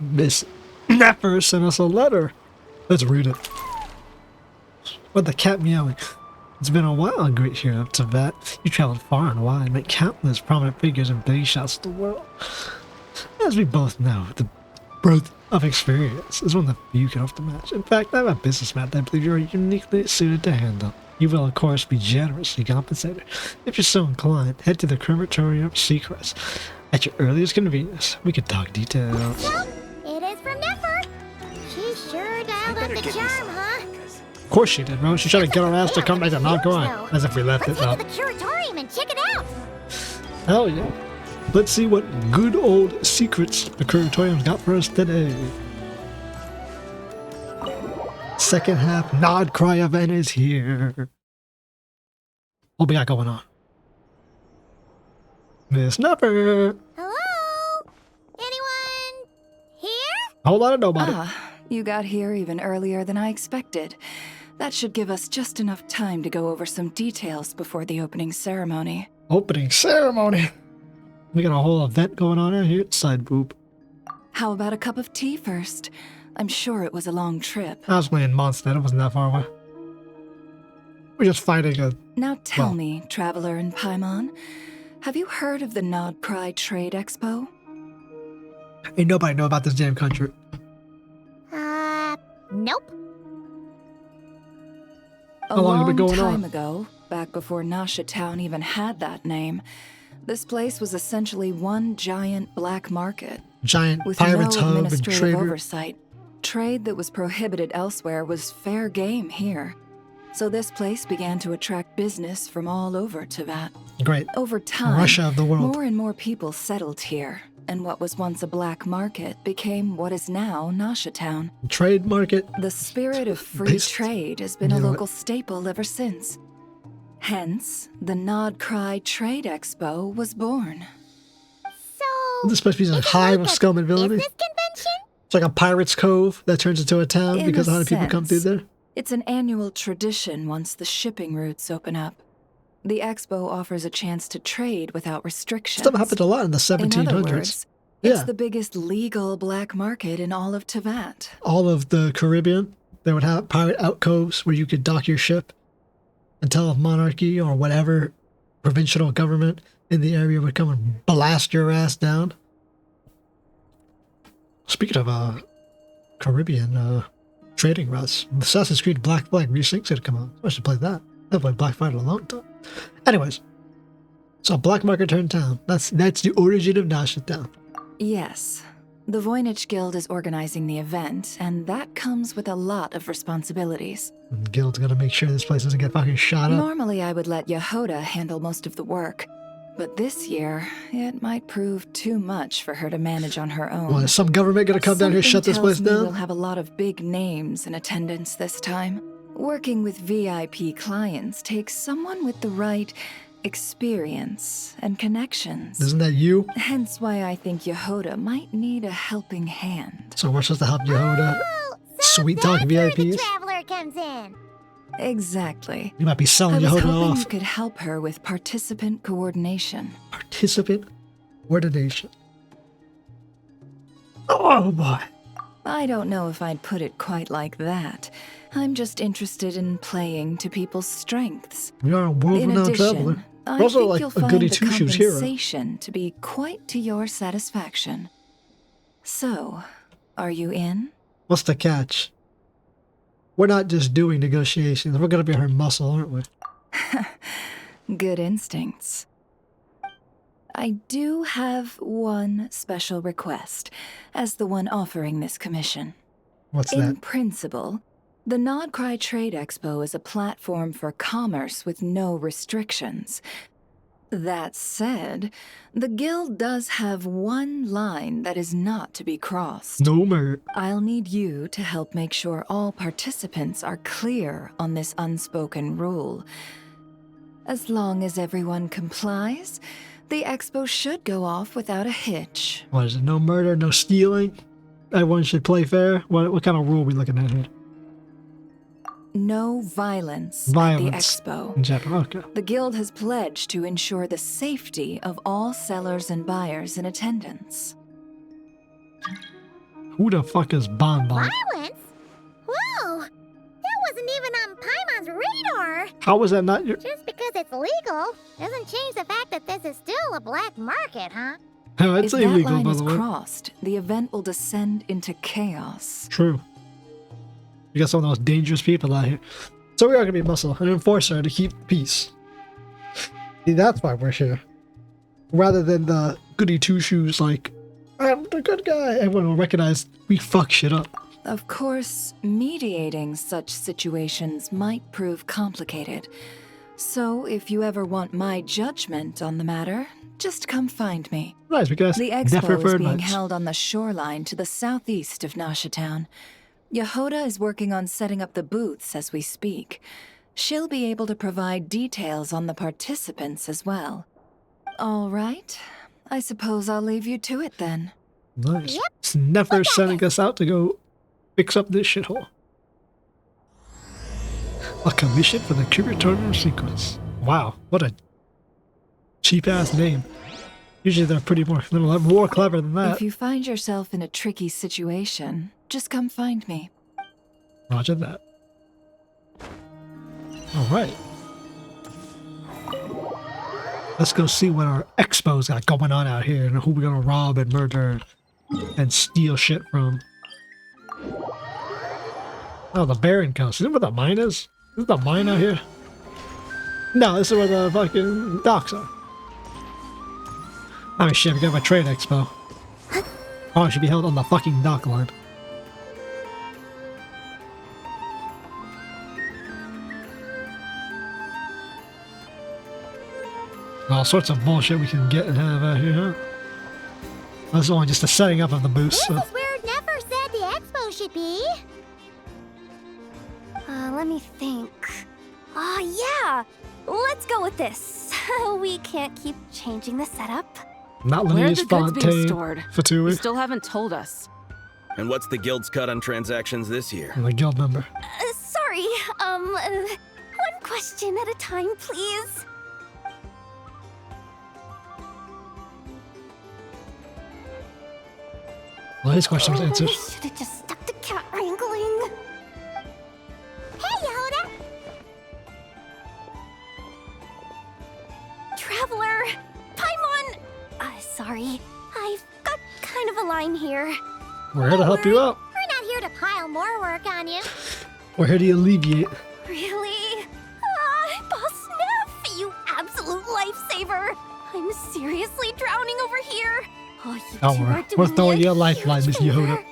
Miss Nefer sent us a letter. Let's read it. With the cat meowing. It's been a while on Great Hero of Teyvat. You traveled far and wide, met countless prominent figures and big shots of the world. As we both know, the breadth of experience is one that few can often match. In fact, I have a business map that I believe you're uniquely suited to handle. You will, of course, be generously compensated. If you're so inclined, head to the Curatorium of Secrets. At your earliest convenience, we could talk details. Well, it is from Nefer. She sure dialed up the charm, huh? Of course she did, bro. She tried to get our ass to come back to Nod-Krai. As if we left it up. Let's head to the Curatorium and check it out. Hell yeah. Let's see what good old secrets the Curatorium's got for us today. Second half Nod-Krai event is here. What we got going on? Miss Nefer. Hello? Anyone here? A whole lot of nobody. You got here even earlier than I expected. That should give us just enough time to go over some details before the opening ceremony. Opening ceremony. We got a whole event going on out here. Side boob. How about a cup of tea first? I'm sure it was a long trip. I was playing Mondstadt. It wasn't that far away. We're just fighting a... Now tell me, Traveler in Paimon, have you heard of the Nod-Krai Trade Expo? Ain't nobody know about this damn country. Nope. How long has it been going on? A long time ago, back before Nasha Town even had that name, this place was essentially one giant black market. Giant with pirates no hub and administrative trader. oversight. Trade that was prohibited elsewhere was fair game here. So this place began to attract business from all over Teyvat. Great. Over time, Russia of the world. more and more people settled here, and what was once a black market became what is now Nasha Town. Trade market. The spirit of free Based- trade has been a local staple ever since. Hence, the Nod-Krai Trade Expo was born. So, This is supposed to be a is it hive like of a scum and villainy. business convention? It's like a pirate's cove that turns into a town In because a how many people come through sense. there? It's an annual tradition once the shipping routes open up. The expo offers a chance to trade without restrictions. Stuff happened a lot in the In 1700s. other words, it's Yeah. the biggest legal black market in all of Teyvat. All of the Caribbean, they would have pirate outcoves where you could dock your ship until a monarchy or whatever provincial government in the area would come and blast your ass down. Speaking of Caribbean trading routes, Assassin's Creed Black Flag Re-Sync's gonna come out. I should play that. I haven't played Black Flag in a long time. Anyways, so black market turned town. That's the origin of Nasha Town. Yes. The Voynich Guild is organizing the event, and that comes with a lot of responsibilities. And the guild's gonna make sure this place doesn't get fucking shot up. Normally, I would let Jahoda handle most of the work, but this year, it might prove too much for her to manage on her own. Well, is some government gonna come down here and shut this place Something tells me down? We'll have a lot of big names in attendance this time. Working with VIP clients takes someone with the right experience and connections. Isn't that you? Hence why I think Jahoda might need a helping hand. So we're supposed to help Yehoda Oh, so sweet talk that's where the VIPs? traveler comes in. Exactly. You might be I selling was Yehoda hoping you off. could help her with participant coordination. Participant coordination. Oh boy. I don't know if I'd put it quite like that. I'm just interested in playing to people's strengths. We are a In world-renowned traveler. addition, I We're also think like you'll a find goody the two-shoes hero. compensation to be quite to your satisfaction. So, are you in? What's the catch? We're not just doing negotiations. We're gonna be her muscle, aren't we? Good instincts. I do have one special request, as the one offering this commission. What's In that? principle, the Nod-Krai Trade Expo is a platform for commerce with no restrictions. That said, the guild does have one line that is not to be crossed. No mer. I'll need you to help make sure all participants are clear on this unspoken rule. As long as everyone complies, the expo should go off without a hitch. What is it? No murder, no stealing. Everyone should play fair. What kind of rule are we looking at here? No violence, Violence. at the expo. In general, okay. The guild has pledged to ensure the safety of all sellers and buyers in attendance. Who the fuck is Bon Bon? Violence? Whoa! That wasn't even on Paimon's radar! How was that not your... Just because it's legal doesn't change the fact that this is still a black market, huh? Oh, it's If that illegal, line by is the way. crossed, the event will descend into chaos. True. You got some of the most dangerous people out here. So we are going to be muscle, an enforcer to keep peace. See, that's why we're here. Rather than the goody two-shoes like, I'm the good guy. Everyone will recognize we fuck shit up. Of course, mediating such situations might prove complicated. So if you ever want my judgment on the matter, just come find me. Nice, we can ask The Nefer expo for is being advice. held on the shoreline to the southeast of Nasha Town. Jahoda is working on setting up the booths as we speak. She'll be able to provide details on the participants as well. All right. I suppose I'll leave you to it then. Nice. Yep. It's Nefer sending us out to go fix up this shithole. A commission for the Curatorium of Secrets. Wow, what a cheap-ass name. Usually they're pretty more clever than that. If you find yourself in a tricky situation, just come find me. Roger that. Alright. Let's go see what our expo's got going on out here and who we're gonna rob and murder and steal shit from. Oh, the Baron coast. Isn't that where the mine is? Is the mine out here? No, this is where the fucking docks are. Oh shit, we got a trade expo. Oh, it should be held on the fucking dock line. All sorts of bullshit we can get and have out here, huh? That's only just the setting up of the booth. This So. is where Nefer said the expo should be. Let me think. Yeah! Let's go with this. We can't keep changing the setup. Not Where are Louise the goods being Fontaine, stored? You Fatui, still haven't told us. And what's the guild's cut on transactions this year? and the guild member. Sorry, one question at a time, please. Well, his question was answered. I should have just stuck to cat wrangling. Hey, Yelan! Traveler! Paimon! Sorry. I've got kind of a line here. We're here to help you out. We're not here to pile more work on you. We're here to alleviate. Really? Boss Neff, you absolute lifesaver! I'm seriously drowning over here. Oh, you Don't two worry. are doing We're throwing me you a a lifeline, huge Miss Yehuda. favor.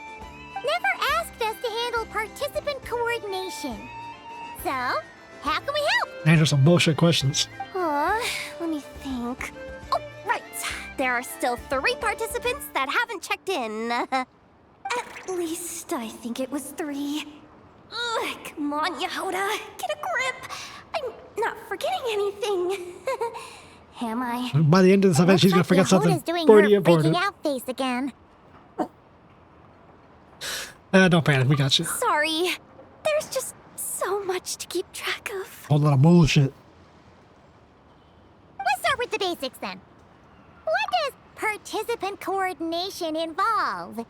Never asked us to handle participant coordination. So, how can we help? Answer some bullshit questions. Let me think. Oh, right. There are still 3 participants that haven't checked in. At least I think it was 3. Ugh, come on, Jahoda. Get a grip. I'm not forgetting anything. Am I? By the end of this event, she's gonna forget something Yehuda's doing pretty her important. freaking out face again. Don't panic, we got you. Sorry. There's just so much to keep track of. Whole lot of bullshit. Let's start with the basics then. What does participant coordination involve?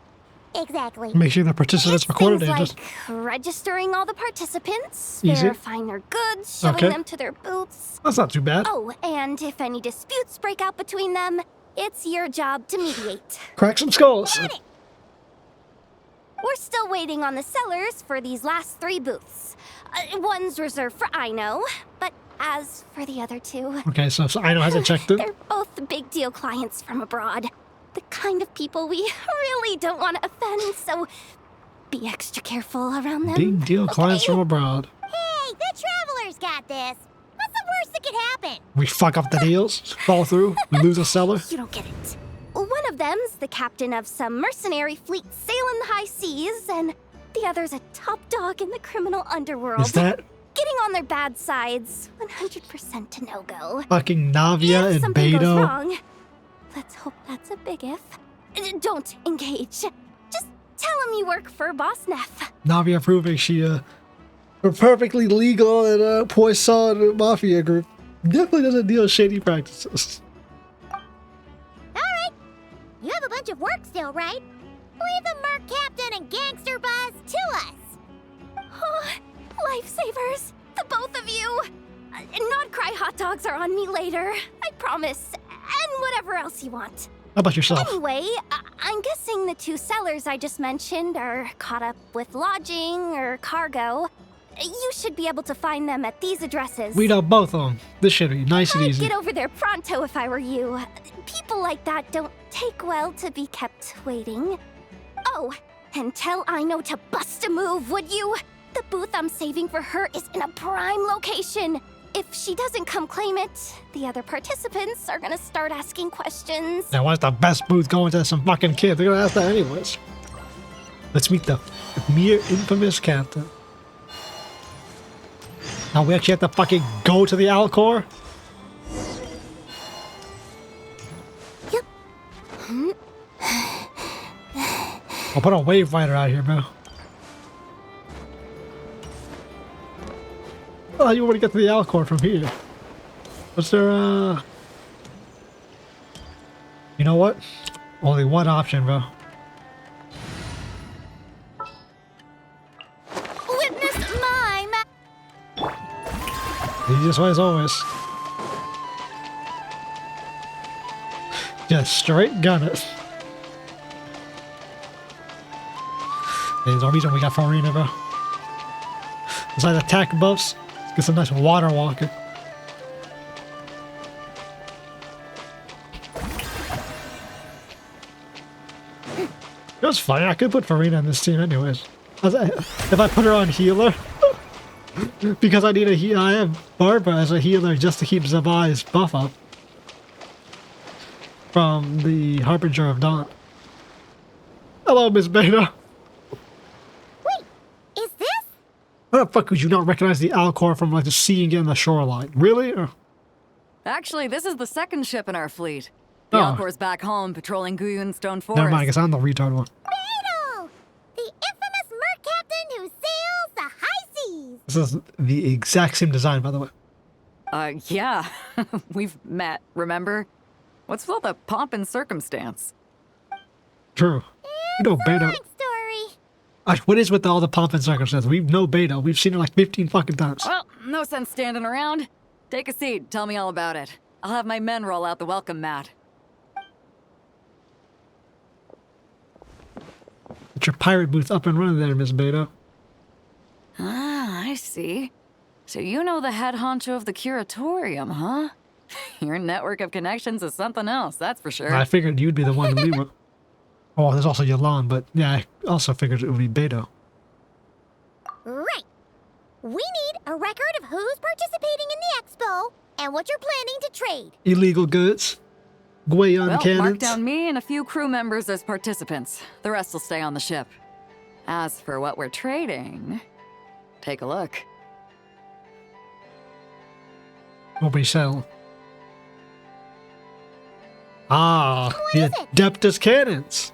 Exactly. Make sure the participants It's recorded things it. like Just registering all the participants, Easy. verifying their goods, showing Okay. them to their booths. that's not too bad. Oh, and if any disputes break out between them, it's your job to mediate. Crack some skulls. We're still waiting on the sellers for these last 3 booths. One's reserved for Aino, but as for the other 2, Okay, so Aino hasn't checked it. they're both big deal clients from abroad. The kind of people we really don't want to offend, so be extra careful around them. Big deal clients okay? from abroad. Hey, the Traveler's got this. What's the worst that could happen? We fuck up the deals, fall through, we lose a seller. You don't get it. One of them's the captain of some mercenary fleet sailing the high seas, and the other's a top dog in the criminal underworld. Is that Getting on their bad sides, 100% a no-go. fucking Navia If and something goes Beidou? wrong, let's hope that's a big if. Don't engage. Just tell him you work for Boss Neff. Navia proving she her perfectly legal and Poisson mafia group definitely doesn't deal with shady practices. All right. You have a bunch of work still, right? Leave the merc captain captain and gangster buzz to us. Oh, lifesavers, the both of you. Nod-Krai hot dogs are on me later, I promise. And whatever else you want. How about yourself? Anyway, I'm guessing the two sellers I just mentioned are caught up with lodging or cargo. You should be able to find them at these addresses. We know both of them. This should be nice and I'd easy. get over there pronto if I were you. People like that don't take well to be kept waiting. Oh, and tell Aino to bust a move, would you? The booth I'm saving for her is in a prime location. If she doesn't come claim it, the other participants are gonna start asking questions. Now, what's the best booth going to some fucking kid? They're gonna ask that anyways. Let's meet the mere infamous captain. Now we actually have to fucking go to the Alcor? Yep. I'll put a wave rider out here, bro. Oh, you want to get to the Alcor from here? What's there, You know what? Only one option, bro. Witness mime. Easiest way as always. Just straight gun it. There's no reason we got Farina, bro. Besides attack buffs, let's get some nice water walking. It was funny, I could put Farina on this team anyways. If I put her on healer, because I need a heal, I have Barbara as a healer just to keep Zabai's buff up from the Harbinger of Dawn. Hello, Miss Beidou. Wait, is this? How the fuck could you not recognize the Alcor from like just seeing it in the shoreline? Really? Or... Actually, this is the second ship in our fleet. The Oh. Alcor's back home patrolling Guyun Stone Forest. Never mind, I guess I'm the retard one. Beidou, the infamous merc captain who sails the high seas. This is the exact same design, by the way. Yeah. We've met, remember? What's with all the pomp and circumstance? True. We know Beidou. Long story. Gosh, what is with all the pomp and circumstance? We know Beidou. We've seen her like 15 fucking times. Well, no sense standing around. Take a seat, tell me all about it. I'll have my men roll out the welcome mat. Get your pirate booth up and running there, Miss Beidou. Ah, I see. So you know the head honcho of the Curatorium, huh? Your network of connections is something else, that's for sure. I figured you'd be the one to lead one. Oh, there's also Yelan, but yeah, I also figured it would be Beidou. Right. We need a record of who's participating in the expo and what you're planning to trade. Illegal goods, Guayan Well, cannons. mark down me and a few crew members as participants. The rest will stay on the ship. As for what we're trading, take a look. What we sell? Ah, the is it? Adeptus cannons.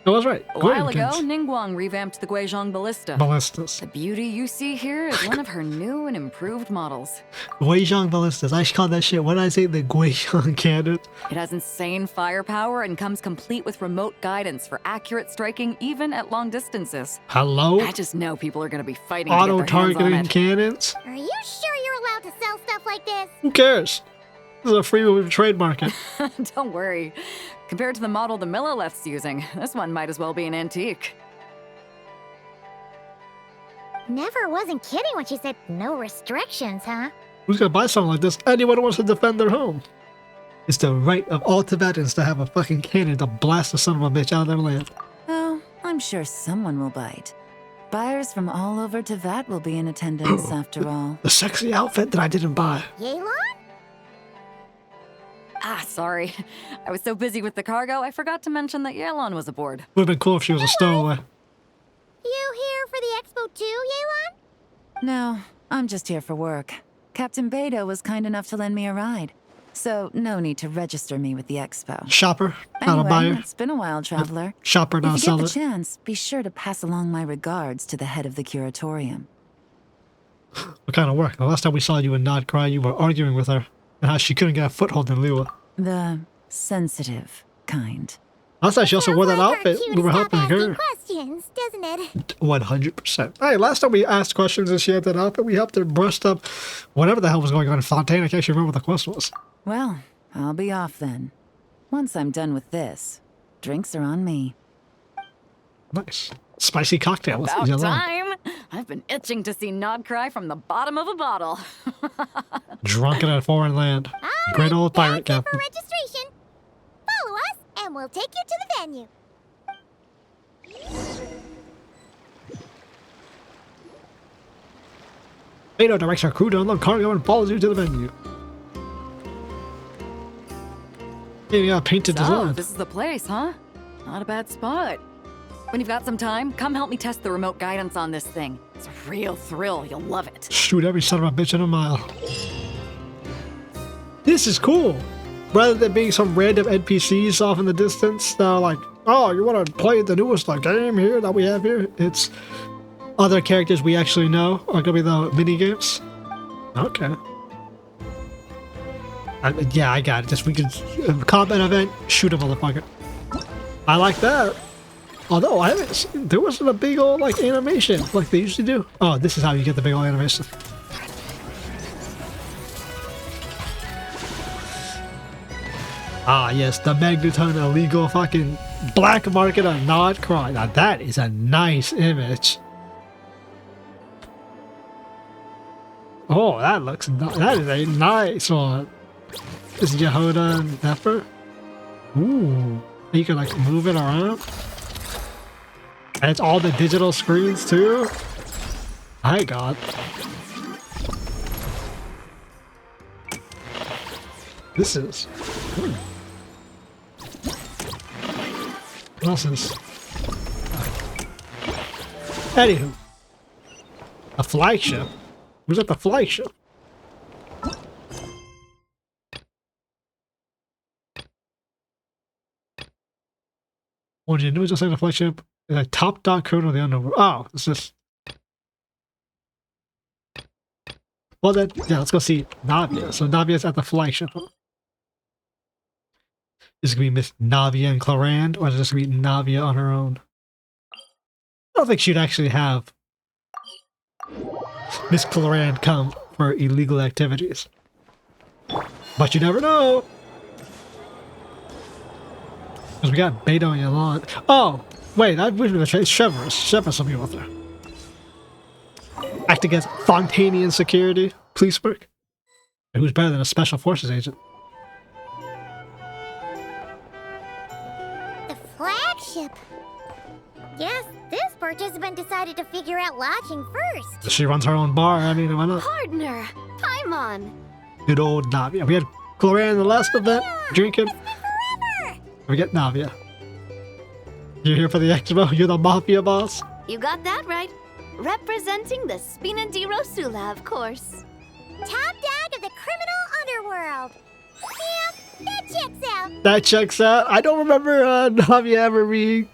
I was right. A while Guayan ago, cannons. Ningguang revamped the Guizhong Ballista. Ballistas. The beauty you see here is one of her new and improved models. Guizhong ballistas. I should call that shit. What did I say? The Guizhong cannon. It has insane firepower and comes complete with remote guidance for accurate striking even at long distances. Hello? I just know people are going to be fighting to get their hands on Auto-targeting it. cannons? Are you sure you're allowed to sell stuff like this? Who cares? This is a free trade market. Don't worry. Compared to the model the Milla left's using, this one might as well be an antique. Never wasn't kidding when she said no restrictions, huh? Who's gonna buy something like this? Anyone who wants to defend their home. It's the right of all Tibetans to have a fucking cannon to blast the son of a bitch out of their land. Oh, I'm sure someone will bite. Buyers from all over Teyvat will be in attendance after all. The sexy outfit that I didn't buy. Yelan? Ah, sorry. I was so busy with the cargo, I forgot to mention that Yelan was aboard. Would have been cool if she was a stowaway. You here for the expo too, Yelan? No, I'm just here for work. Captain Beidou was kind enough to lend me a ride. So no need to register me with the expo. Shopper, not a Anyway, buyer. it's been a while, traveler. Shopper, not a If you get the seller. chance, be sure to pass along my regards to the head of the Curatorium. What kind of work? The last time we saw you in Nod-Krai, you were arguing with her and how she couldn't get a foothold in Liwa. The sensitive kind. Last time she also wore that Sounds like outfit. cue We to were stop helping asking her. questions, doesn't it? 100%. Hey, last time we asked questions and she had that outfit, we helped her brush up whatever the hell was going on in Fontaine. I can't actually remember what the question was. Well, I'll be off then. Once I'm done with this, drinks are on me. Nice. Spicy cocktail with About Yelan. time! I've been itching to see Nod-Krai from the bottom of a bottle. Drunk in a foreign land. All Great right, old pirate that's it captain. for registration. Follow us, and we'll take you to the venue. Beidou directs our crew to unload cargo and follows you to the venue. Hey, yeah, painted So, design. this is the place, huh? Not a bad spot. When you've got some time, come help me test the remote guidance on this thing. It's a real thrill. You'll love it. Shoot every son of a bitch in a mile. This is cool. Rather than being some random NPCs off in the distance, they're like, oh, you want to play the newest game here that we have here? It's other characters we actually know are going to be the minigames. Okay. Yeah, I got it. Just we can combat event, shoot a motherfucker. I like that. Although I haven't seen, there wasn't a big old like animation like they usually do. Oh, this is how you get the big old animation. Ah, yes, the Magneton illegal fucking black market on Nod-Krai. Now that is a nice image. Oh, that looks that is a nice one. This is Jahoda and Nefer. Ooh, you can like move it around. And it's all the digital screens too. My God. This is. What else is? Anywho, a flagship. Who's at the flagship? What you do is just like the flagship. The top dog code of the underworld. Oh, it's just. Well then, yeah, let's go see Navia. So Navia's at the flagship. Is it gonna be Miss Navia and Clarand, or is it just gonna be Navia on her own? I don't think she'd actually have Miss Clarand come for illegal activities. But you never know. Because we got Beidou and Yelan. Oh, wait, I wish we were Chevreuse. Chevreuse will be with her. Act against Fontanian security. Police work. Who's better than a special forces agent? The flagship. Guess this participant decided to figure out lodging first. She runs her own bar. I mean, why not? Partner, Paimon. Good old Navia. We had Clarand in the last event, drinking. We get Navia. You're here for the expo? You're the mafia boss? You got that right. Representing the Spina di Rosula, of course. Top dog of the criminal underworld. Yeah, that checks out. That checks out. I don't remember Navia ever being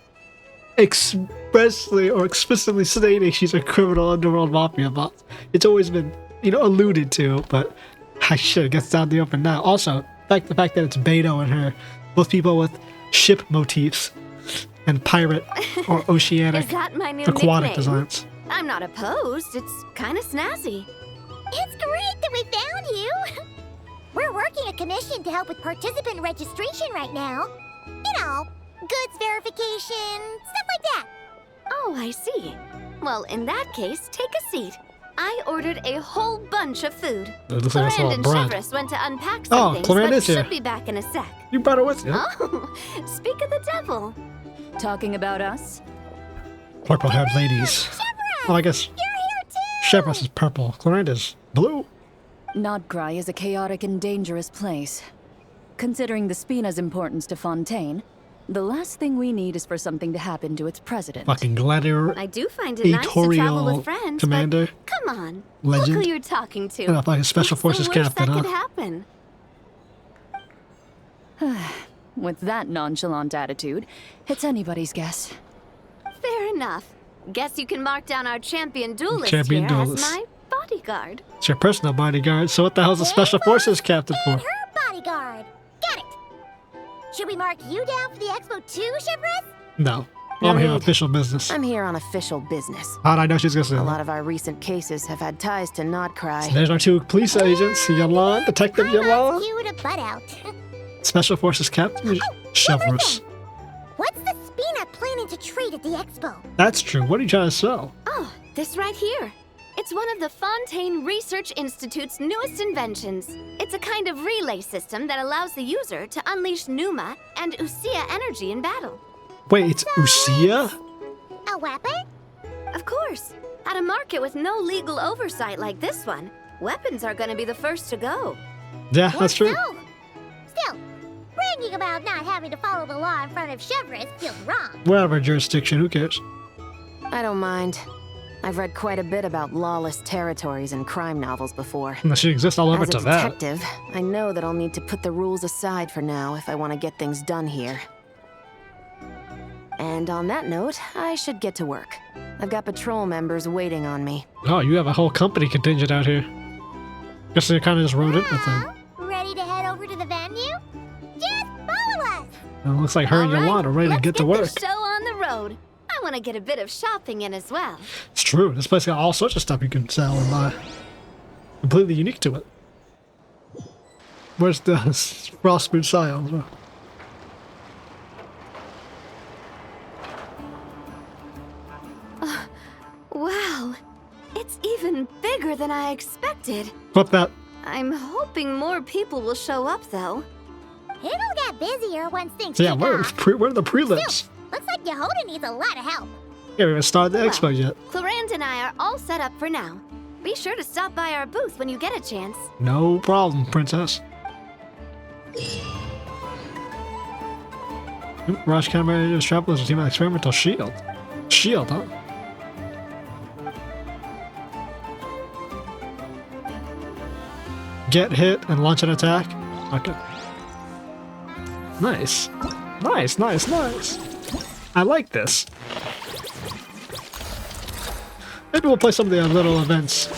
expressly or explicitly stating she's a criminal underworld mafia boss. It's always been, you know, alluded to, but I should get out in the open now. Also, the fact that it's Beidou and her, both people with ship motifs and pirate or oceanic Is that my new aquatic nickname? designs. I'm not opposed. It's kind of snazzy. It's great that we found you. We're working a commission to help with participant registration right now. You know, goods verification, stuff like that. Oh, I see. Well, in that case, take a seat. I ordered a whole bunch of food. It looks like it's all Clarand and bread. Chevreuse went to unpack some Oh, things, Clarand but is here. should be back in a sec. You brought her with you. Oh, speak of the devil. Talking about us? Purple-haired ladies. Oh, I guess You're here too. Chevreuse is purple. Clarand is blue. Nod-Krai is a chaotic and dangerous place. Considering the Spina's importance to Fontaine, the last thing we need is for something to happen to its president. Fucking gladiator. I do find it nice to travel Editorial with friends, commander. but come on. Legend. Look who you're talking to. Yeah, like a special What's forces the worst captain, that huh? could happen? With that nonchalant attitude, it's anybody's guess. Fair enough. Guess you can mark down our champion duelist Champion here duelist. as my bodyguard. It's your personal bodyguard, so what the hell's a special forces captain for? And her bodyguard. Got it. Should we mark you down for the expo too, Chevreuse? No. No I'm here on need. official business. I'm here on official business. How'd I know she's gonna say A that? lot of our recent cases have had ties to Nod-Krai. There's our 2 police agents, Yelan, Detective I want Yelan, you to butt out. Special Forces Captain Chevreuse. What's the Spina planning to trade at the expo? That's true. What are you trying to sell? Oh, this right here. It's one of the Fontaine Research Institute's newest inventions. It's a kind of relay system that allows the user to unleash Pneuma and Usia energy in battle. Wait, it's Usia? A weapon? Of course. At a market with no legal oversight like this one, weapons are going to be the first to go. Yeah, that's true. No. Still, bragging about not having to follow the law in front of Chevreuse feels wrong. Whatever jurisdiction, who cares? I don't mind. I've read quite a bit about lawless territories and crime novels before. Unless she exists all over As a Teyvat. detective, I know that I'll need to put the rules aside for now if I want to get things done here. And on that note, I should get to work. I've got patrol members waiting on me. Oh, you have a whole company contingent out here. Guess they kind of just rode it with them. Ready to head over to the venue? Just follow us! It looks like her and All right, Yelan are ready to let's get to work. the show on the road. I want to get a bit of shopping in as well. It's true. This place got all sorts of stuff you can sell and buy. Completely unique to it. Where's the Frostmoon Scion? Wow, it's even bigger than I expected. Flip that. I'm hoping more people will show up, though. It'll get busier once things Yeah, kick where off. are the prelims? Still, looks like Jahoda needs a lot of help. Yeah, we haven't started the Well, expo yet. Clarand and I are all set up for now. Be sure to stop by our booth when you get a chance. No problem, princess. Barrage Countermeasure Travelers team of experimental shield. Shield, huh? Get hit and launch an attack. Okay. Nice. Nice, nice, nice. I like this. Maybe we'll play some of the little events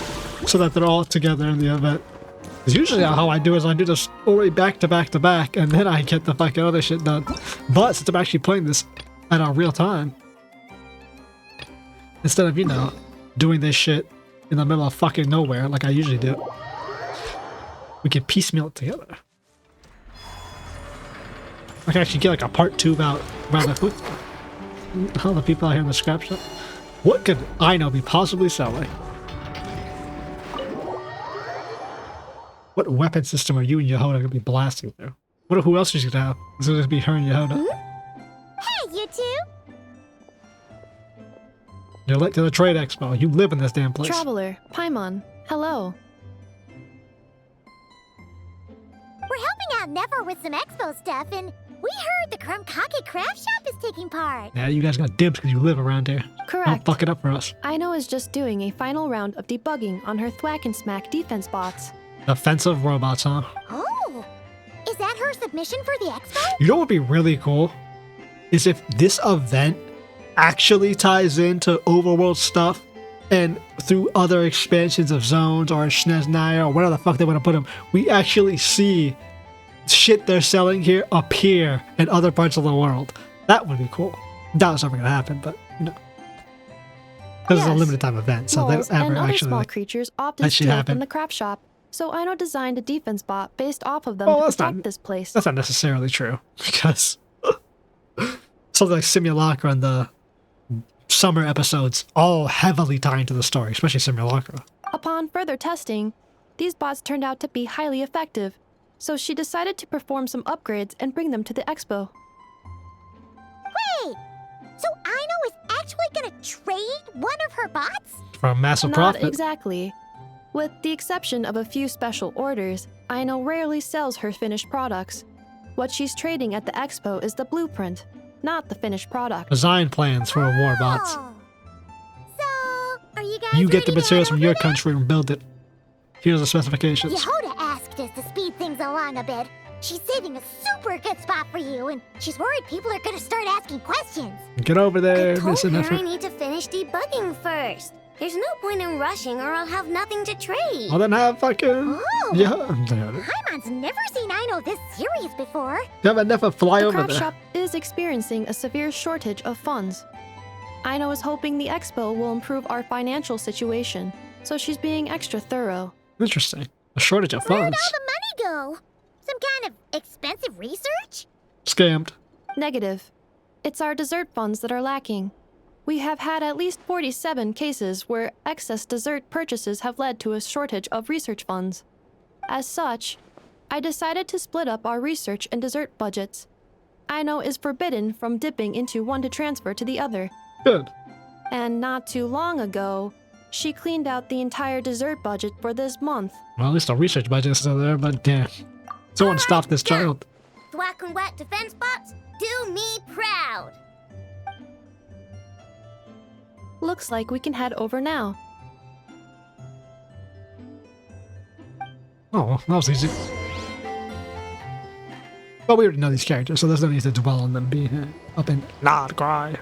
so that they're all together in the event. Because usually how I do is I do this already back to back to back and then I get the fucking other shit done. But since I'm actually playing this at a real time, instead of, you know, doing this shit in the middle of fucking nowhere like I usually do, we can piecemeal it together. I can actually get like a part 2 about the all the people out here in the scrap shop. What could Aino be possibly selling? What weapon system are you and Jahoda going to be blasting through? What? Who else is going to have? Is it going to be her and Jahoda? Hey, you two! You're late to the trade expo. You live in this damn place. Traveler, Paimon, hello. We're helping out Nefer with some expo stuff, and we heard the Krumkake craft shop is taking part. Yeah, you guys got dibs because you live around here. Don't Correct. fuck it up for us. Aino is just doing a final round of debugging on her Thwack and Smack defense bots. Offensive robots, huh? Oh! Is that her submission for the expo? You know what would be really cool? Is if this event actually ties into overworld stuff and through other expansions of zones or Shneznaya or whatever the fuck they want to put them, we actually see shit they're selling here appear in other parts of the world. That would be cool. That was never going to happen, but, you know. Because it's a Yes. limited time event, so they Moles don't ever and other actually... small like, creatures that often shit steal happen. from the craft shop, so Aino designed a defense bot based off of them Well, to that's protect not- this place. That's not necessarily true, because something like Simulacra and the summer episodes all heavily tie into the story, especially Simulacra. Upon further testing, these bots turned out to be highly effective, so she decided to perform some upgrades and bring them to the expo. Wait! So Aino is actually gonna trade one of her bots? For a massive Not profit. exactly. With the exception of a few special orders, Aino rarely sells her finished products. What she's trading at the expo is the blueprint, not the finished product. Design plans for war bots. Oh. So, are you guys You get ready the to materials head from your over there? country and build it. Here's the specifications. Yehoda asked us to speed things along a bit. She's saving a super good spot for you, and she's worried people are gonna start asking questions. Get over I there, told Miss her I Ineffa. need to finish debugging first. There's no point in rushing or I'll have nothing to trade. Well, then have fucking... Oh. Yeah. Paimon's never seen Aino this serious before. Have a Nefer fly The over craft there. shop is experiencing a severe shortage of funds. Aino is hoping the expo will improve our financial situation, so she's being extra thorough. Interesting. A shortage of Where'd funds. all the money go? Some kind of expensive research? Scammed. Negative. It's our dessert funds that are lacking. We have had at least 47 cases where excess dessert purchases have led to a shortage of research funds. As such, I decided to split up our research and dessert budgets. Aino is forbidden from dipping into one to transfer to the other. Good. And not too long ago, she cleaned out the entire dessert budget for this month. Well, at least the research budget is still there, but damn. Someone stop this child. Thwack and whack defense bots, do me proud. Looks like we can head over now. Oh, that was easy. But we already know these characters, so there's no need to dwell on them being up in Nod-Krai.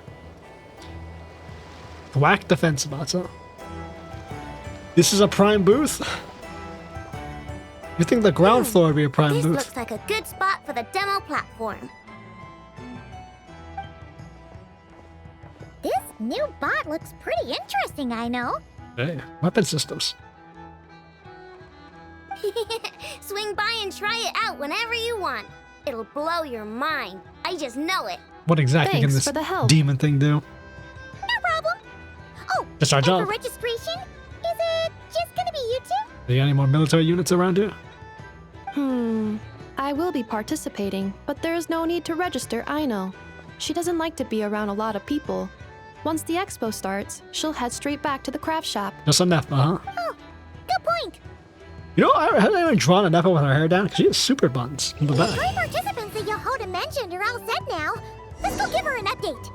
Thwack defense bots, huh? This is a prime booth? You think the ground floor would be a prime This booth? looks like a good spot for the demo platform. This new bot looks pretty interesting, I know. Hey, weapon systems. Swing by and try it out whenever you want. It'll blow your mind. I just know it. What exactly Thanks can this for the help. demon thing do? No problem. Oh, Just our and job. for registration, is it just gonna be you two? Do you got any more military units around here? I will be participating, but there is no need to register, Aino. She doesn't like to be around a lot of people. Once the expo starts, she'll head straight back to the craft shop. Just a Nefa, huh? Oh, good point. You know, have anyone drawn a Nefa with her hair down? Because she has super buns in the The back. 3 participants that Jahoda mentioned are all set now. Let's go give her an update.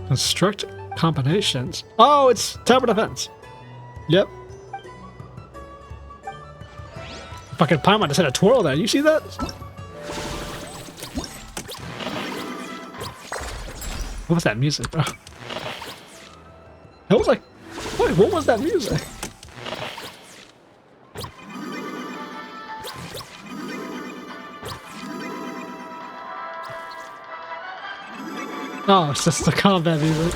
Construct combinations. Oh, it's tower defense. Yep. Fucking Paimon just had a twirl there. You see that? What was that music, bro? It was like, wait, what was that music? Oh, it's just the combat music.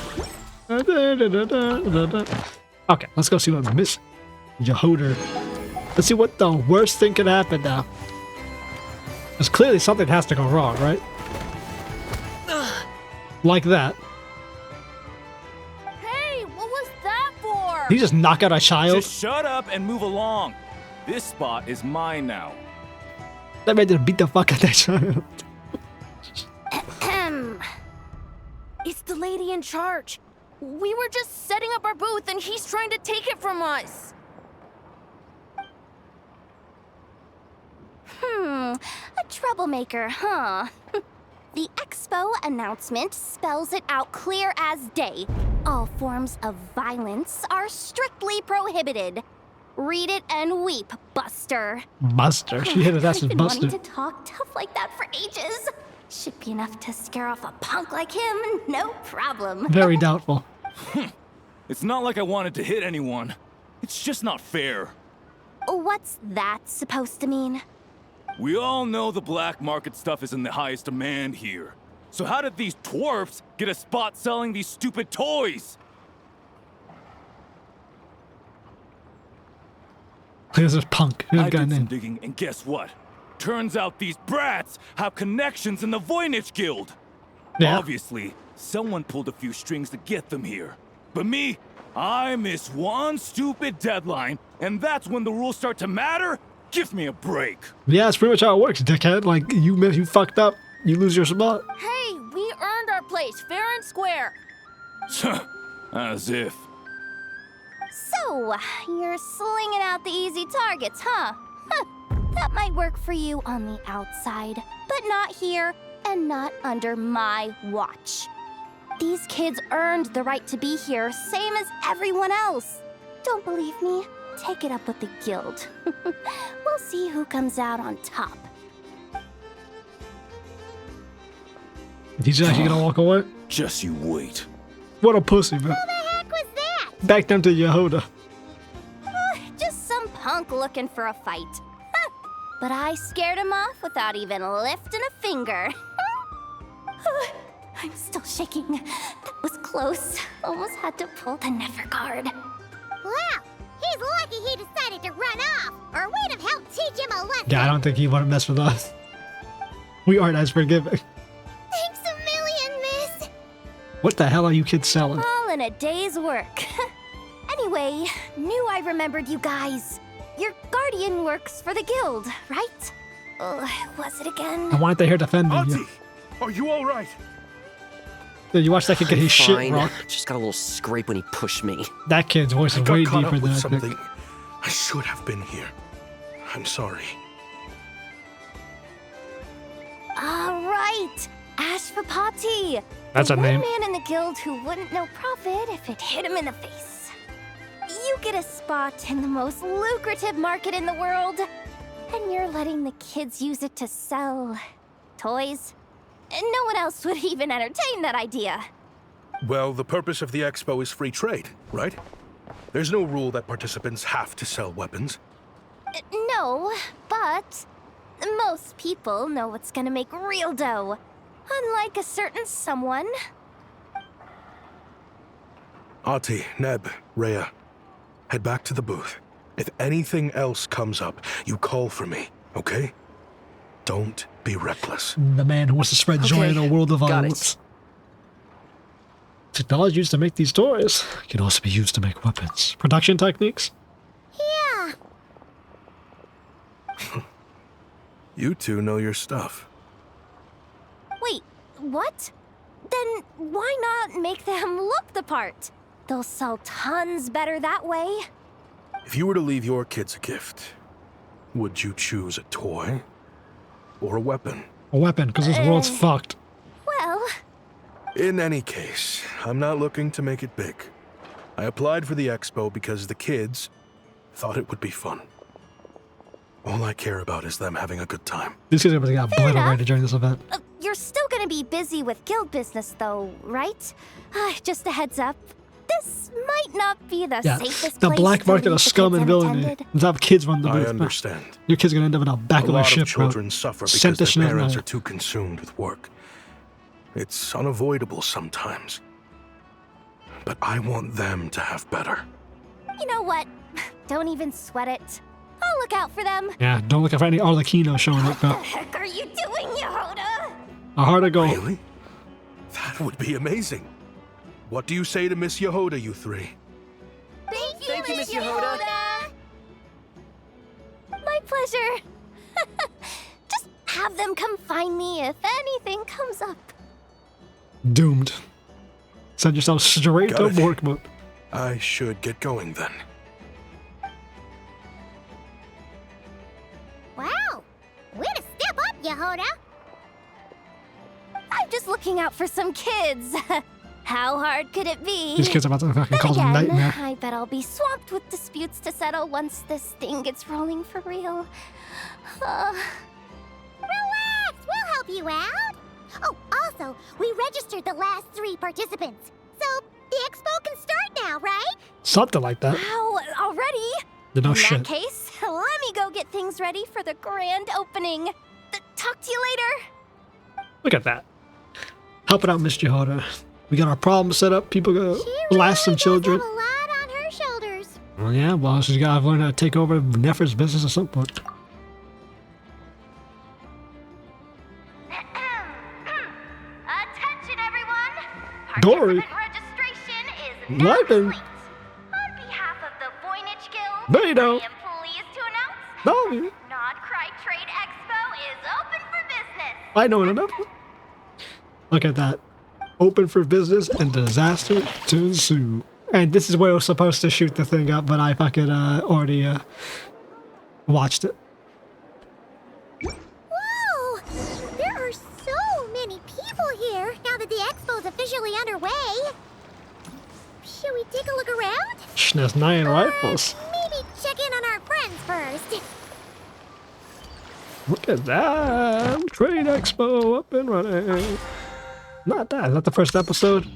Okay, let's go see what's missing. Jahoda. Let's see what the worst thing could happen now. Because clearly something has to go wrong, right? Like that. Hey, what was that for? Did he just knock out a child? Just shut up and move along. This spot is mine now. That man just beat the fuck out of that child. It's the lady in charge. We were just setting up our booth and he's trying to take it from us. A troublemaker, huh? The expo announcement spells it out clear as day. All forms of violence are strictly prohibited. Read it and weep, Buster. Buster. She hit his ass I've with been Buster. wanting to talk tough like that for ages. Should be enough to scare off a punk like him, no problem. Very doubtful. It's not like I wanted to hit anyone. It's just not fair. What's that supposed to mean? We all know the black market stuff is in the highest demand here. So how did these dwarfs get a spot selling these stupid toys? Here's this punk. Who's I got a did some name? digging, and guess what? Turns out these brats have connections in the Voynich Guild. Yeah. Obviously, someone pulled a few strings to get them here. But me, I miss one stupid deadline, and that's when the rules start to matter? Give me a break. Yeah, that's pretty much how it works, dickhead. Like, you fucked up, you lose your spot. Hey, we earned our place fair and square. As if. So, you're slinging out the easy targets, huh? That might work for you on the outside, but not here and not under my watch. These kids earned the right to be here, same as everyone else. Don't believe me? Take it up with the guild. We'll see who comes out on top. He's actually gonna walk away? Just you wait. What a pussy, man. Who the heck was that? Back down to Jahoda. Just some punk looking for a fight. Huh. But I scared him off without even lifting a finger. I'm still shaking. That was close. Almost had to pull the Nefer card. Well, he's lucky he decided to run off, or we'd have helped teach him a lesson. Yeah, I don't think he want to mess with us. We aren't as forgiving. Thanks a million, miss. What the hell are you kids selling? All in a day's work. Anyway, knew I remembered you guys. Your guardian works for the guild, right? Who was it again? I wanted to hear defending Auntie, you. are you all right? Dude, you watch that kid get his shit Fine. rocked. Just got a little scrape when he pushed me. That kid's voice I is got way caught deeper up than with I something. think. I should have been here. I'm sorry. All right, Ashvapati. That's the a name. one man in the guild who wouldn't know profit if it hit him in the face. You get a spot in the most lucrative market in the world, and you're letting the kids use it to sell toys. And no one else would even entertain that idea. Well, the purpose of the expo is free trade, right? There's no rule that participants have to sell weapons. No, but most people know what's gonna make real dough. Unlike a certain someone. Ati, Neb, Raya, head back to the booth. If anything else comes up, you call for me, okay? Don't be reckless. The man who wants to spread joy in a world of Got violence. Technology used to make these toys can also be used to make weapons. Production techniques? Yeah. You two know your stuff. Wait, what? Then why not make them look the part? They'll sell tons better that way. If you were to leave your kids a gift, would you choose a toy or a weapon? A weapon, because this world's fucked. Well, In any case, I'm not looking to make it big. I applied for the expo because the kids thought it would be fun. All I care about is them having a good time. These kids are going to get Fair enough. obliterated during this event. you're still gonna be busy with guild business though, right? Just a heads up. This might not be the Yeah, safest the place black to market leave of the scum kids and villainy. unattended. Let's have kids run the I booth. understand. Your kid's gonna end up in the back A of a lot ship, of children bro. suffer Sent because to their Schneider. parents are too consumed with work. It's unavoidable sometimes. But I want them to have better. You know what? Don't even sweat it. I'll look out for them. Yeah, don't look for any Arlecchino showing up, What the bro. heck are you doing, Yehoda? A harder goal. Really? That would be amazing. What do you say to Miss Jahoda, you three? Thank you, Miss Yehoda. My pleasure. Just have them come find me if anything comes up. Doomed. Send yourself straight Got to it. work mode. I should get going then. Wow! Way to step up, Jahoda! I'm just looking out for some kids. How hard could it be? These kids are about to fucking Then cause a again, nightmare. I bet I'll be swamped with disputes to settle once this thing gets rolling for real. Relax! We'll help you out! Oh, also, we registered the last 3 participants. So, the expo can start now, right? Something like that. Wow, already? No In shit. that case, let me go get things ready for the grand opening. Talk to you later. Look at that. Helping out Miss Jahoda. We got our problem set up. People go blast some children. Have a lot on her shoulders. Well, yeah, well, she's got to learn how to take over Nefer's business at some point. Attention, everyone. Dori. Participant registration is Liben. complete. On behalf of the Voynich Guild, Beidou. I am pleased to announce Navia. Nod-Krai Trade Expo is open for business. I know enough. Look at that. Open for business and disaster to ensue. And this is where I was supposed to shoot the thing up, but I fucking already watched it. Whoa! There are so many people here now that the expo's officially underway. Should we take a look around? There's 9 rifles. Maybe check in on our friends first. Look at that. Trade Expo up and running. Not that. Is that the first episode?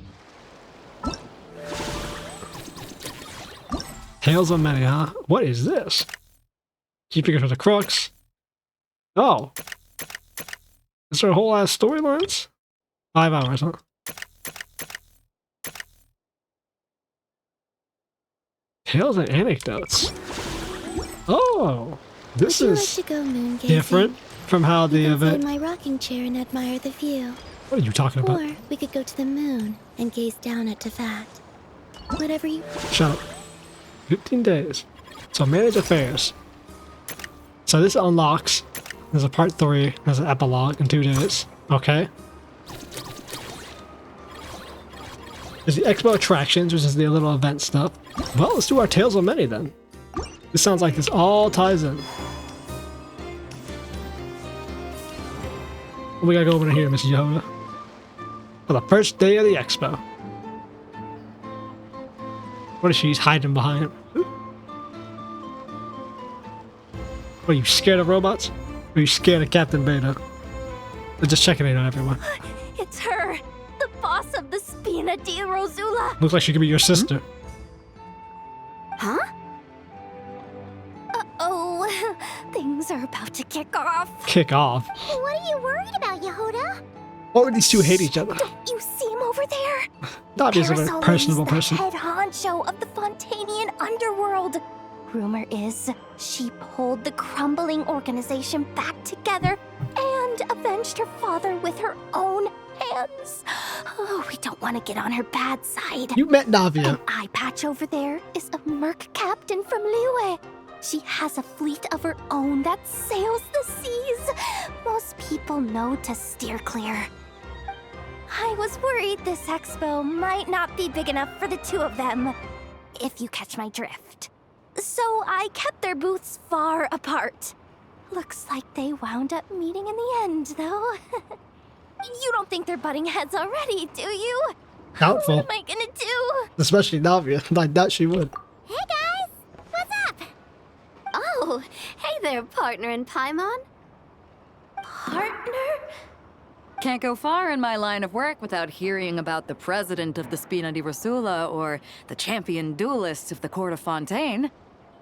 Tales of Many, huh? What is this? Keep looking for the crooks. Oh. Is there a whole ass storylines? 5 hours, huh? Tales and anecdotes. Oh, this Would you is like to go moon gazing? different from how the We can sit event. in my rocking chair and admire the view. What are you talking about? Or we could go to the moon and gaze down at Teyvat. Whatever you... Shut up. 15 days. So manage affairs. So this unlocks. There's a part 3. There's an epilogue in 2 days. Okay. There's the expo attractions, which is the little event stuff. Well, let's do our Tales of Many then. This sounds like this all ties in. What we gotta go over here, Miss Jahoda? For the first day of the expo. What is she? She's hiding behind him. What, are you scared of robots? Or are you scared of Captain Beidou? They're just checking in on everyone. It's her, the boss of the Spina di Rosula. Looks like she could be your sister. Huh? Uh-oh, things are about to kick off. Kick off. What are you worried about, Jahoda? Why would these two hate each other? Don't you see him over there? Not as a very Parasol's personable the person. head honcho of the Fontanian underworld. Rumor is she pulled the crumbling organization back together and avenged her father with her own hands. Oh, we don't want to get on her bad side. You met Navia. An eye patch over there is a merc captain from Liyue. She has a fleet of her own that sails the seas. Most people know to steer clear. I was worried this expo might not be big enough for the two of them, if you catch my drift. So I kept their booths far apart. Looks like they wound up meeting in the end, though. You don't think they're butting heads already, do you? Doubtful. What am I gonna do? Especially Navia. I doubt she would. Hey guys, what's up? Oh, hey there, partner in Paimon. Partner? Can't go far in my line of work without hearing about the president of the Spina di Rosula or the champion duelist of the court of Fontaine.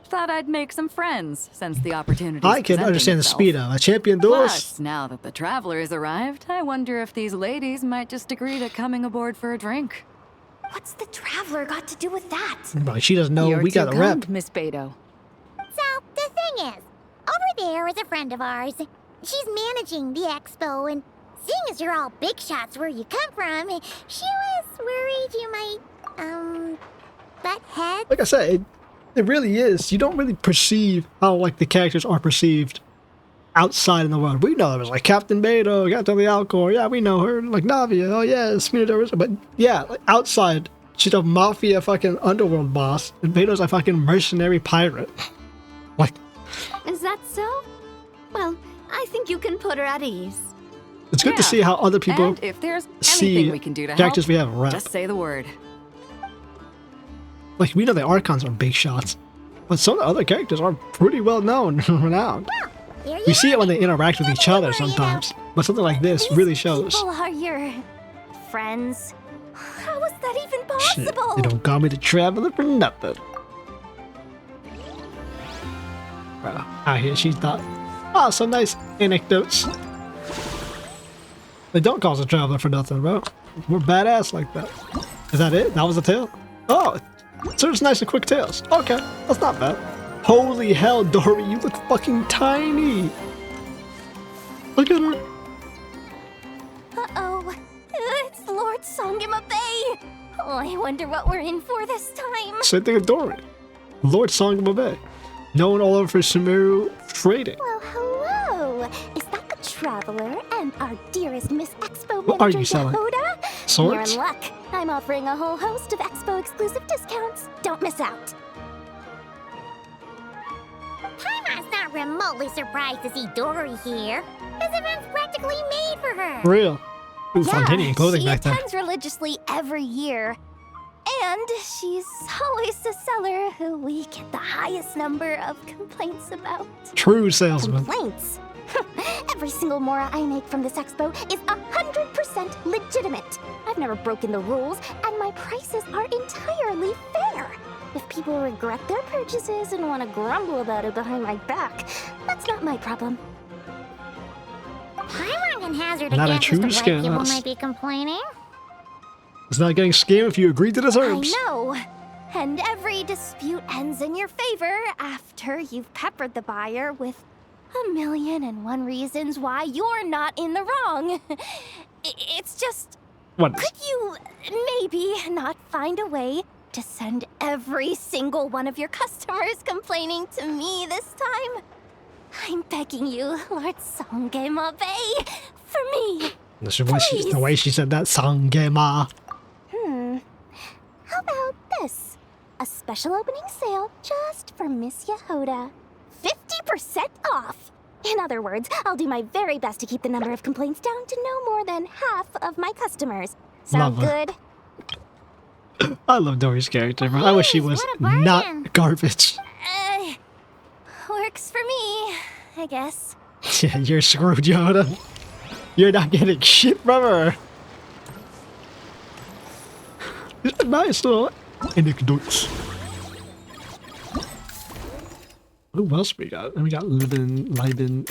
Thought I'd make some friends since the opportunity. I can understand the Speedo. A champion duelist. Plus, now that the traveler has arrived, I wonder if these ladies might just agree to coming aboard for a drink. What's the traveler got to do with that? Well, she doesn't know we got a rep. Miss Beidou. So, the thing is, over there is a friend of ours. She's managing the expo, and seeing as you're all big shots where you come from, she was worried you might, butt heads. Like I said, it really is. You don't really perceive how like the characters are perceived outside in the world. We know there was like Captain Beidou, Captain Alcor. Yeah, we know her. Like Navia. Oh yeah, Spina. But yeah, like outside, she's a mafia fucking underworld boss, and Beidou's a fucking mercenary pirate. Like, Is that so? Well, I think you can put her at ease. it's good to see how other people And if there's see anything we can do to characters help, we have rep. just say the word. Like, we know the Archons are big shots, but some of the other characters are pretty well known and renowned. There you We see it when they interact with each other Nothing to worry sometimes, but something like this These really shows. people are your friends. How is that even Shit, possible? they don't call me the Traveler for nothing. Bro, out here she thought, oh, some nice anecdotes. They don't call us a Traveler for nothing, bro. We're badass like that. Is that it? That was the tale? Oh, so it's nice and quick tales. Okay, that's not bad. Holy hell, Dori, you look fucking tiny. Look at her. Uh-oh. It's Lord Songima Bay. Oh, I wonder what we're in for this time. Same thing with Dori. Lord Songima Bay. Known all over for Sumeru trading. Well, hello. Is that the Traveler and our dearest Miss Expo What are Manager you selling? Jahoda? Swords? You're in luck. I'm offering a whole host of Expo exclusive discounts. Don't miss out. Paimon's not remotely surprised to see Dori here. This event's practically made for her. For real. Ooh, Fontanian clothing she back then. attends religiously every year. And she's always the seller who we get the highest number of complaints about. True salesman. Complaints? Every single mora I make from this expo is 100% legitimate. I've never broken the rules, and my prices are entirely fair. If people regret their purchases and want to grumble about it behind my back, that's not my problem. Paimon can hazard a Not a guess true as to why people scam. might be complaining. It's not getting scammed if you agree to the terms. I know. And every dispute ends in your favor after you've peppered the buyer with 1,000,001 reasons why you're not in the wrong. It's just... What? Could you maybe not find a way to send every single one of your customers complaining to me this time? I'm begging you, Lord Songema Bay, for me. That's the way she said that. Sangema. How about this? A special opening sale just for Miss Jahoda. 50% off! In other words, I'll do my very best to keep the number of complaints down to no more than half of my customers. Sound Love her. good? I love Dori's character. I wish she was what a bargain. not garbage. Works for me, I guess. Yeah, you're screwed, Jahoda. You're not getting shit from her. These are nice little anecdotes. Who else we got? We got Liben,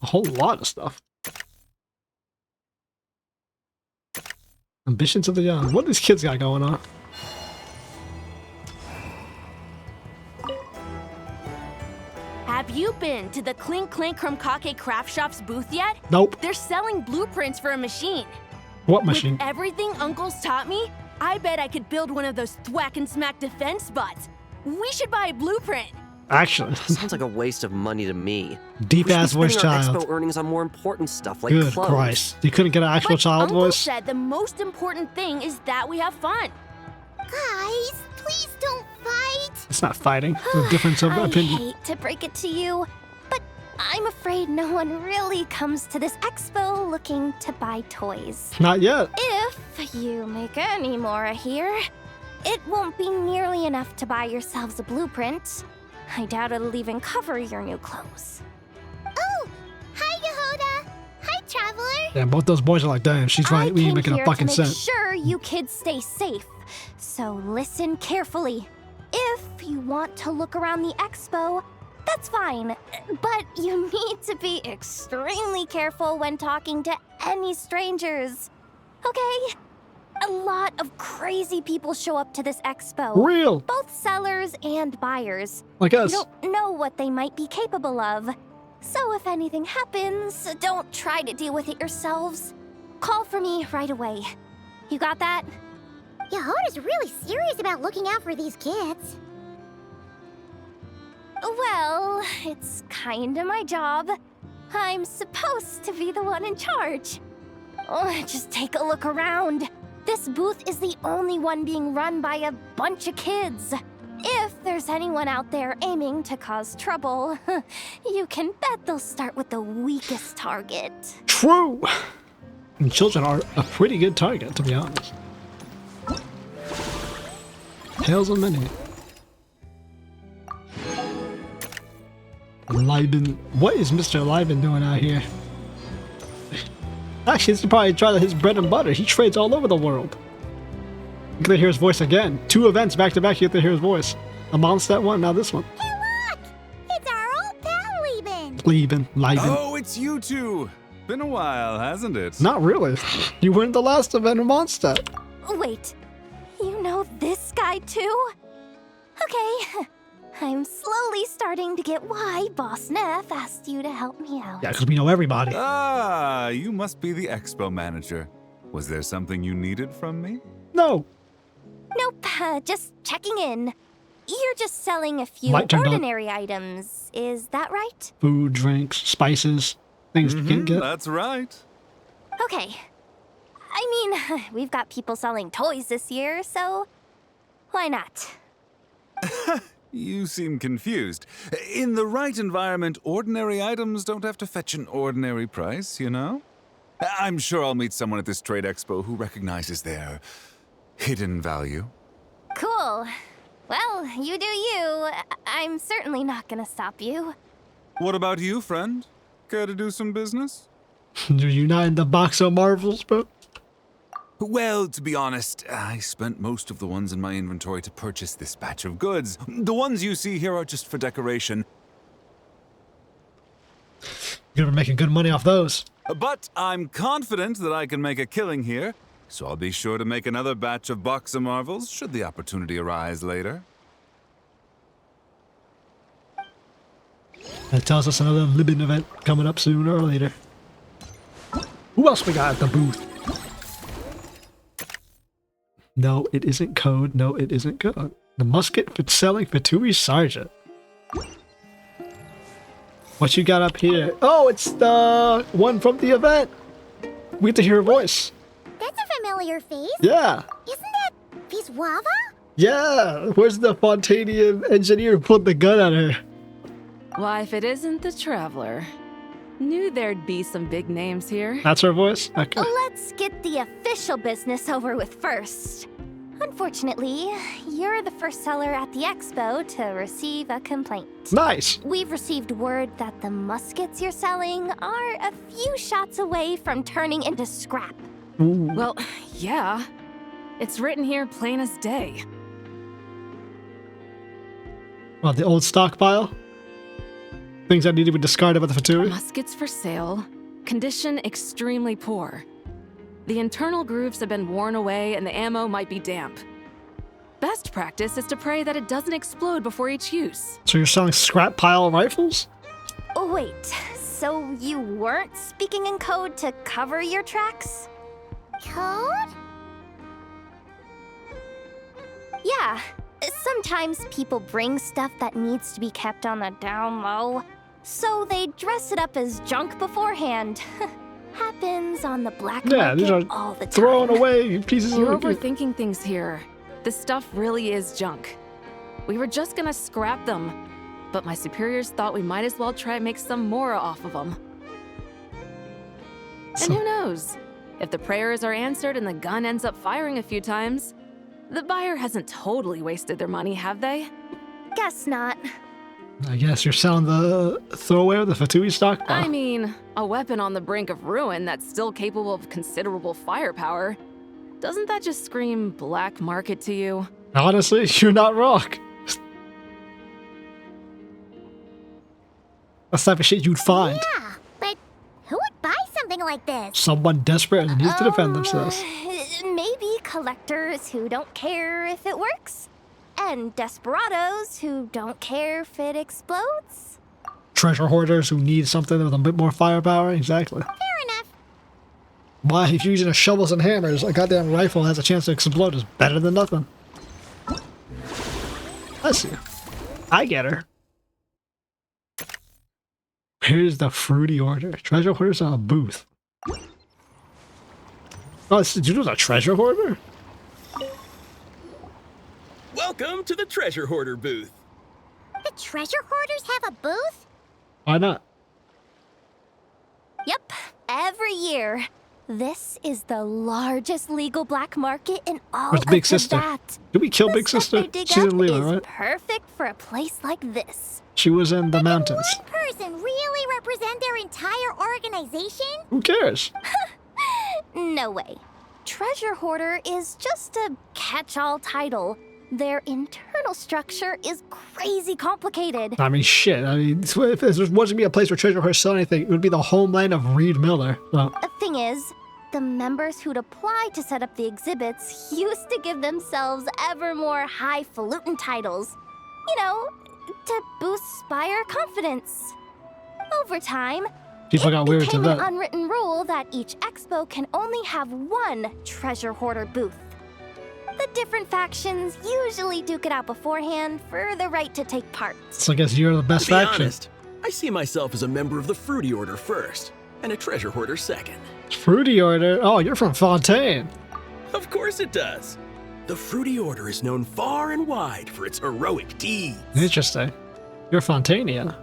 a whole lot of stuff. Ambitions of the young. What these kids got going on? Have you been to the Clink Clink Krumkake Craft Shop's booth yet? Nope. They're selling blueprints for a machine. What machine? With everything Uncle's taught me, I bet I could build one of those thwack and smack defense bots. We should buy a blueprint. Actually. Sounds like a waste of money to me. Deep ass voice child. Expo earnings on more important stuff like Good clothes. Christ. You couldn't get an actual child Uncle voice? said the most important thing is that we have fun. Guys, please don't fight. It's not fighting. It's a difference of I opinion. hate to break it to you, but I'm afraid no one really comes to this expo looking to buy toys. Not yet. If you make any more here, it won't be nearly enough to buy yourselves a blueprint. I doubt it'll even cover your new clothes. Oh, hi, Jahoda. Hi, Traveler. Yeah, both those boys are like, damn, she's right. We ain't making a fucking to cent. make sure you kids stay safe. So listen carefully. If you want to look around the expo, that's fine. But you need to be extremely careful when talking to any strangers. Okay? A lot of crazy people show up to this expo. Real. Both sellers and buyers. Like us. You don't know what they might be capable of. So if anything happens, don't try to deal with it yourselves. Call for me right away. You got that? Jahoda's really serious about looking out for these kids. Well, it's kinda my job. I'm supposed to be the one in charge. Oh, just take a look around. This booth is the only one being run by a bunch of kids. If there's anyone out there aiming to cause trouble, you can bet they'll start with the weakest target. True. And children are a pretty good target, to be honest. Tails a minute. Liben. What is Mr. Liben doing out here? Actually, this is probably try his bread and butter. He trades all over the world. You get to hear his voice again. 2 events back to back, you get to hear his voice. A Mondstadt one, now this one. Hey, look! It's our old pal, Liben. Oh, it's you two. Been a while, hasn't it? Not really. You weren't the last event in Mondstadt. Wait, you know this guy too? Okay, I'm slowly starting to get why Boss Neff asked you to help me out. Yeah, because we know everybody. Ah, you must be the expo manager. Was there something you needed from me? No. Nope, just checking in. You're just selling a few Light turned on. ordinary items, is that right? Food, drinks, spices, things you can't get. That's right. Okay. I mean, we've got people selling toys this year, so why not? You seem confused. In the right environment, ordinary items don't have to fetch an ordinary price, you know? I'm sure I'll meet someone at this trade expo who recognizes their hidden value. Cool. Well, you do you. I'm certainly not gonna stop you. What about you, friend? Care to do some business? Are you not in the box of marvels, bro? Well, to be honest, I spent most of the ones in my inventory to purchase this batch of goods. The ones you see here are just for decoration. You're gonna be making good money off those. But I'm confident that I can make a killing here, so I'll be sure to make another batch of Boxer Marvels should the opportunity arise later. That tells us another Liben event coming up sooner or later. Who else we got at the booth? No, it isn't code. No, it isn't code. The musket for selling Fatui Sergeant. What you got up here? Oh, it's the one from the event. We get to hear her voice. That's a familiar face. Yeah. Isn't that Wislawa? Yeah. Where's the Fontanian engineer who pulled the gun at her? Why, if it isn't the Traveler. Knew there'd be some big names here. That's her voice? Okay. Let's get the official business over with first. Unfortunately, you're the first seller at the expo to receive a complaint. Nice. We've received word that the muskets you're selling are a few shots away from turning into scrap. Ooh. Well, yeah. It's written here plain as day. Well, the old stockpile? Things that need to be discarded by the Fatui? Muskets for sale. Condition extremely poor. The internal grooves have been worn away and the ammo might be damp. Best practice is to pray that it doesn't explode before each use. So you're selling scrap pile rifles? Oh, wait, so you weren't speaking in code to cover your tracks? Code? Yeah. Sometimes people bring stuff that needs to be kept on the down low, so they dress it up as junk beforehand. Happens on the black these are market all the time. throwing away pieces You're of overthinking things here. This stuff really is junk. We were just gonna scrap them, but my superiors thought we might as well try and make some more off of them. And who knows? If the prayers are answered and the gun ends up firing a few times, the buyer hasn't totally wasted their money, have they? Guess not. I guess you're selling the throwaway of the Fatui stockpile. I mean, a weapon on the brink of ruin that's still capable of considerable firepower. Doesn't that just scream black market to you? Honestly, you're not wrong. That's the type of shit you'd find. Yeah, but who would buy something like this? Someone desperate and needs to defend themselves. Maybe collectors who don't care if it works, and desperados who don't care if it explodes. Treasure hoarders who need something with a bit more firepower, exactly. Fair enough. Why, if you're using shovels and hammers, a goddamn rifle has a chance to explode is better than nothing. I see. I get her. Here's the fruity order. Treasure hoarders on a booth. Oh, this dude a treasure hoarder? Welcome to the Treasure Hoarder booth. The treasure hoarders have a booth? Why not? Yep, every year. This is the largest legal black market in all Where's of Big Sister? Teyvat. Did we kill The Big stuff Sister? they dig She's up in Lila, is right? perfect for a place like this. She was in the mountains. One person really represent their entire organization? Who cares? No way. Treasure Hoarder is just a catch-all title. Their internal structure is crazy complicated. I mean, shit. I mean, if there wasn't to be a place where treasure hoarders sell anything, it would be the homeland of Reed Miller. So. The thing is, the members who'd apply to set up the exhibits used to give themselves ever more highfalutin titles. You know, to boost buyer confidence. Over time, People got weird to became an that. unwritten rule that each expo can only have one treasure hoarder booth. The different factions usually duke it out beforehand for the right to take part. So I guess you're the best To be faction. honest, I see myself as a member of the Fruity Order first, and a Treasure Hoarder second. Fruity Order? Oh, you're from Fontaine. Of course it does. The Fruity Order is known far and wide for its heroic deeds. Interesting. You're Fontania.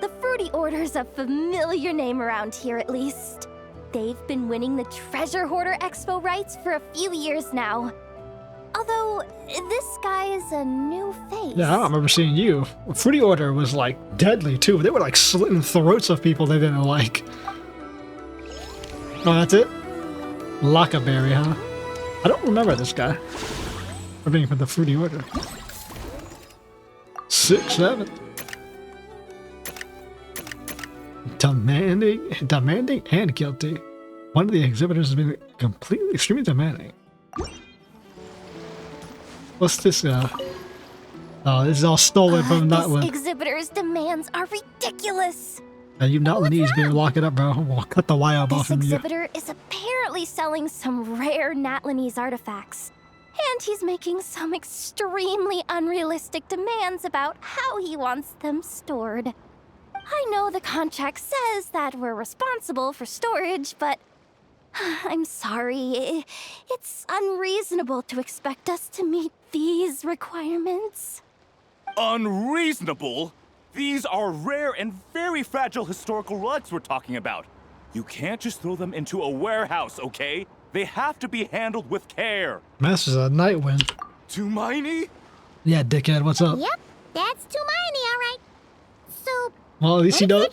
The Fruity Order's a familiar name around here, at least. They've been winning the Treasure Hoarder Expo rights for a few years now. Although, this guy is a new face. Yeah, I don't remember seeing you. Fruity Order was, like, deadly, too. They were, like, slitting throats of people they didn't like. Oh, that's it? Lockaberry, huh? I don't remember this guy. For being from the Fruity Order. 6-7. Demanding and guilty. One of the exhibitors has been completely extremely demanding. What's this? Oh, this is all stolen from Nutland. This exhibitor's demands are ridiculous. You Nutlandese better lock it up, bro. We'll cut the wire off from you. This exhibitor is apparently selling some rare Natlanese artifacts. And he's making some extremely unrealistic demands about how he wants them stored. I know the contract says that we're responsible for storage, but I'm sorry. It's unreasonable to expect us to meet these requirements. Unreasonable? These are rare and very fragile historical relics we're talking about. You can't just throw them into a warehouse, okay? They have to be handled with care. Master's a Nightwind. Tumaini? Yeah, dickhead, what's up? Yep, that's Tumaini, all right. So, Well, at least he knows.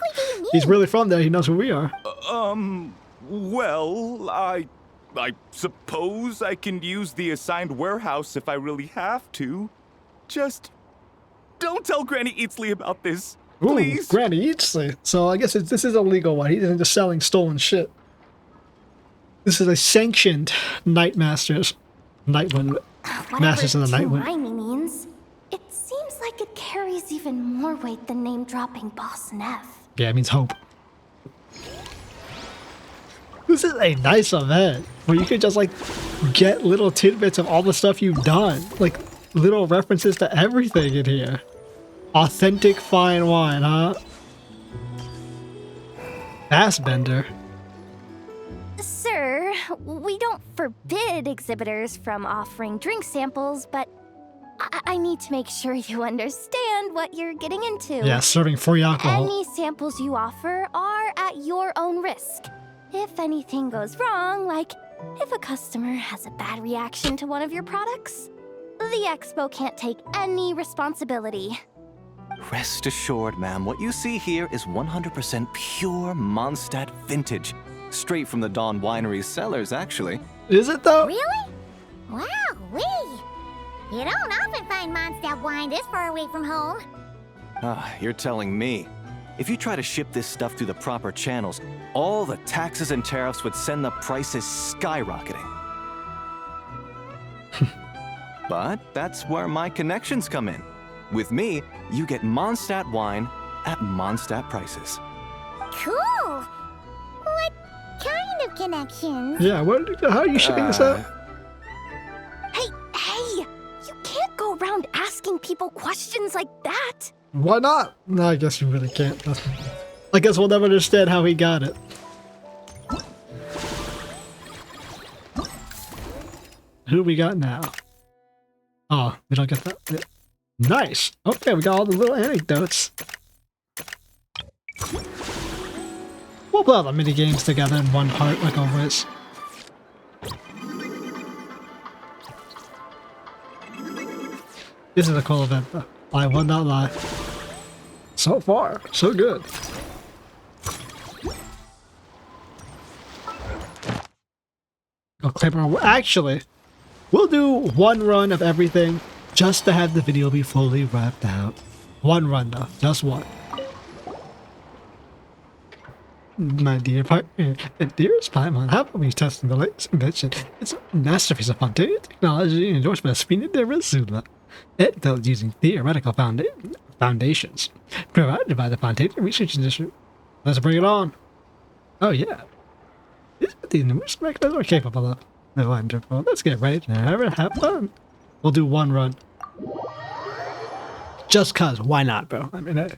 He's really from there. He knows who we are. Well, I suppose I can use the assigned warehouse if I really have to. Just don't tell Granny Eatsley about this, please. Ooh, Granny Eatsley. So I guess this is a legal one. He isn't just selling stolen shit. This is a sanctioned Nightmasters. Nightwind. Masters of the Nightwind. Whatever means, it seems like it carries even more weight than name-dropping Boss Neff. Yeah, it means hope. This is a nice event where you could just like get little tidbits of all the stuff you've done. Like little references to everything in here. Authentic fine wine, huh? Bassbender. Sir, we don't forbid exhibitors from offering drink samples, but I need to make sure you understand what you're getting into. Yeah, serving free alcohol. Any samples you offer are at your own risk. If anything goes wrong, like if a customer has a bad reaction to one of your products, the expo can't take any responsibility. Rest assured, ma'am, what you see here is 100% pure Mondstadt vintage. Straight from the Dawn Winery's cellars, actually. Is it though? Really? Wow, you don't often find Mondstadt wine this far away from home. Ah, you're telling me. If you try to ship this stuff through the proper channels, all the taxes and tariffs would send the prices skyrocketing. But that's where my connections come in. With me, you get Mondstadt wine at Mondstadt prices. Cool. What kind of connections? Yeah, how are you shipping this out? Hey, you can't go around asking people questions like that. Why not? No, I guess you really can't. I guess we'll never understand how he got it. Who we got now? Oh, we don't get that. Yeah. Nice. Okay, we got all the little anecdotes. We'll play all the mini games together in one part, like always. This is a cool event, though. I will not lie. So far, so good. Actually, we'll do one run of everything just to have the video be fully wrapped out. One run though, just one. My dear partner, dearest Paimon, how about we test the latest invention? It's a masterpiece of Fontaine technology endorsed by Spina de Risula. It built using theoretical foundations provided by the Fontaine Research Institute. Let's bring it on. Oh yeah. This is what the numerous mechanisms are capable of. Wonderful. Let's get ready to have fun. We'll do one run. Just cause, why not, bro? I mean, hey.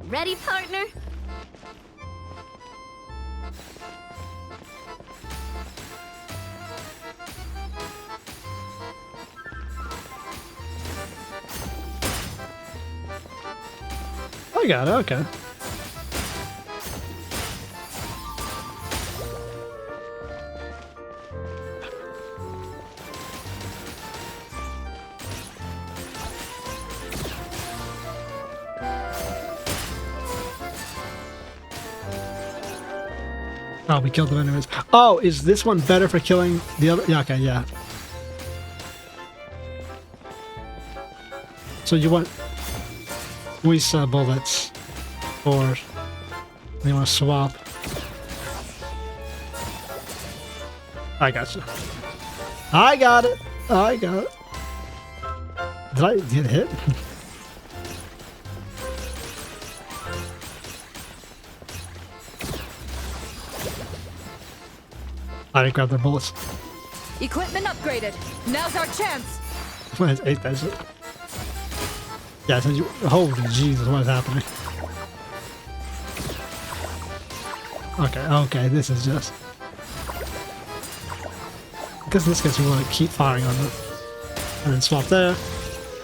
Ready, partner? I got it, okay. Oh, we killed them anyways. Oh, is this one better for killing the other? Yeah, okay, yeah. So you want voice bullets, or you want to swap? I got you. I got it. I got it. Did I get hit? I didn't grab their bullets. Equipment upgraded. Now's our chance. What is 8 that shit? Yeah, so you. Holy Jesus, what is happening? Okay, this is just. Because in this case, we want to keep firing on them. And then swap there.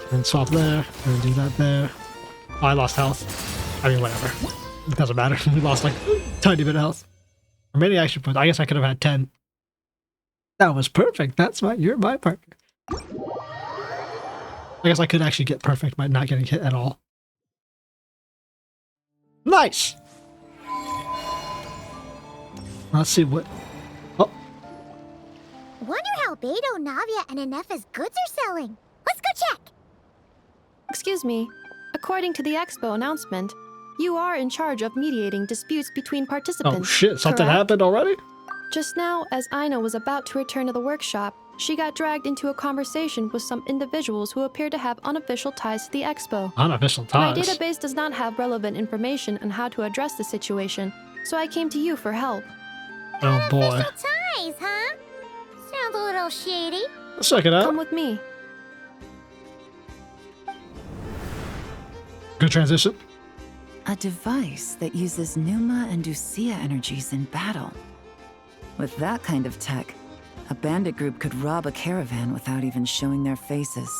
And then swap there. And then do that there. Oh, I lost health. I mean, whatever. It doesn't matter. We lost like a tiny bit of health. Remaining action points. I guess I could have had 10. That was perfect. That's my. You're my partner. I guess I could actually get perfect by not getting hit at all. Nice! Let's see what... Oh. Wonder how Beidou, Navia, and Ineffa's goods are selling. Let's go check! Excuse me. According to the Expo announcement, you are in charge of mediating disputes between participants. Oh shit, something correct? happened already? Just now, as Aino was about to return to the workshop, she got dragged into a conversation with some individuals who appear to have unofficial ties to the Expo. Unofficial My ties? database does not have relevant information on how to address the situation, so I came to you for help. Oh boy. Ties, huh? Sounds a little shady. Let's check it out. Come with me. Good transition. A device that uses Pneuma and Ducia energies in battle. With that kind of tech, a bandit group could rob a caravan without even showing their faces.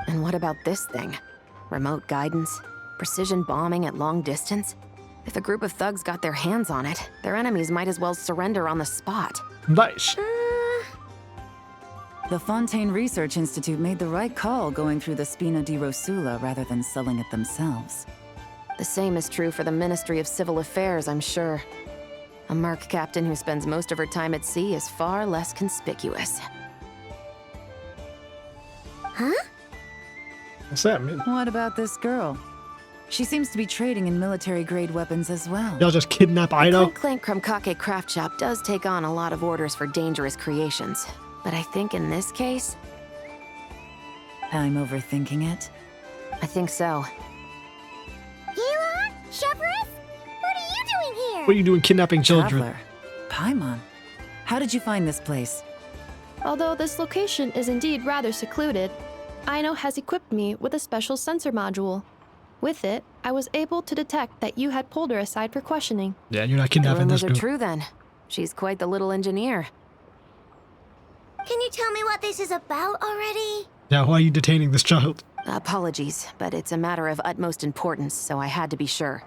And what about this thing? Remote guidance? Precision bombing at long distance? If a group of thugs got their hands on it, their enemies might as well surrender on the spot. Nice. The Fontaine Research Institute made the right call going through the Spina di Rosula rather than selling it themselves. The same is true for the Ministry of Civil Affairs, I'm sure. A merc captain who spends most of her time at sea is far less conspicuous. Huh? What's that mean? What about this girl? She seems to be trading in military-grade weapons as well. Y'all just kidnap Aino? Clank Krumkake craft shop does take on a lot of orders for dangerous creations. But I think in this case... I'm overthinking it. I think so. Yelan? Chevreuse? What are you doing here? What are you doing kidnapping children? Traveler. Paimon. How did you find this place? Although this location is indeed rather secluded, Aino has equipped me with a special sensor module. With it, I was able to detect that you had pulled her aside for questioning. Yeah, you're not The kidnapping this rumors are group. true then. She's quite the little engineer. Can you tell me what this is about already? Yeah, why are you detaining this child? Apologies, but it's a matter of utmost importance, so I had to be sure.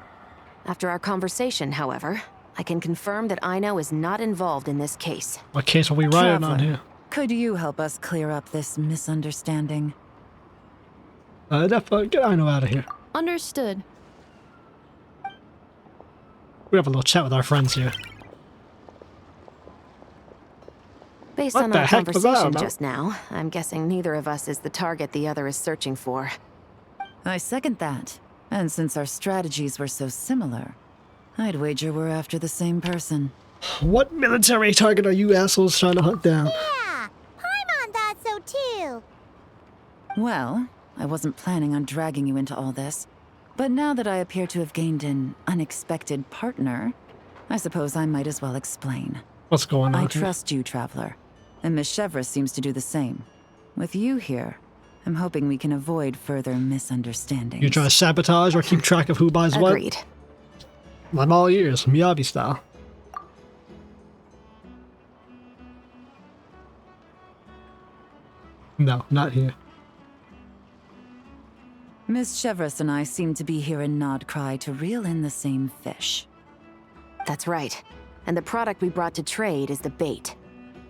After our conversation, however, I can confirm that Aino is not involved in this case. What case are we riding on Traveler, here? Could you help us clear up this misunderstanding? Ineffa, get Aino out of here. Understood. We have a little chat with our friends here. Based What on the our heck was that conversation about? just now, I'm guessing neither of us is the target the other is searching for. I second that. And since our strategies were so similar, I'd wager we're after the same person. What military target are you assholes trying to hunt down? Yeah, Paimon thought so too. Well, I wasn't planning on dragging you into all this, but now that I appear to have gained an unexpected partner, I suppose I might as well explain. What's going on I here? trust you, Traveler, and Miss Chevreuse seems to do the same. With you here, I'm hoping we can avoid further misunderstandings. You trying to sabotage or keep track of who buys what? Agreed. I'm all ears, Miyabi style. No, not here. Miss Chevreuse and I seem to be here in Nod-Krai to reel in the same fish. That's right. And the product we brought to trade is the bait.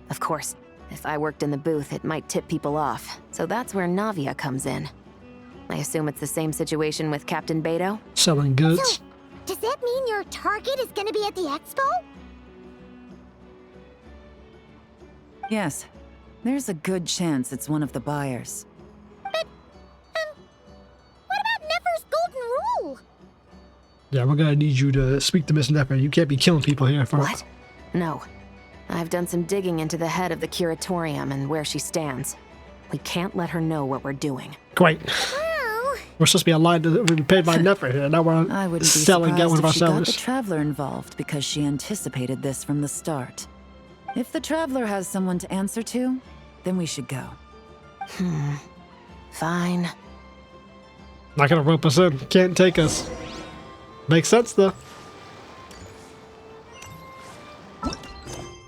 Of course, if I worked in the booth, it might tip people off. So that's where Navia comes in. I assume it's the same situation with Captain Beidou? Selling goods. So, does that mean your target is gonna be at the expo? Yes. There's a good chance it's one of the buyers. But, what about Nefer's golden rule? Yeah, we're gonna need you to speak to Miss Nefer. You can't be killing people here. What? No. I've done some digging into the head of the Curatorium and where she stands. We can't let her know what we're doing. Great. We're supposed to be aligned to be paid by Nefer here. Now we're I wouldn't be selling, get one of our surprised if she got sellers. the Traveler involved because she anticipated this from the start. If the Traveler has someone to answer to, then we should go. Fine. Not gonna rope us in. Can't take us. Makes sense though.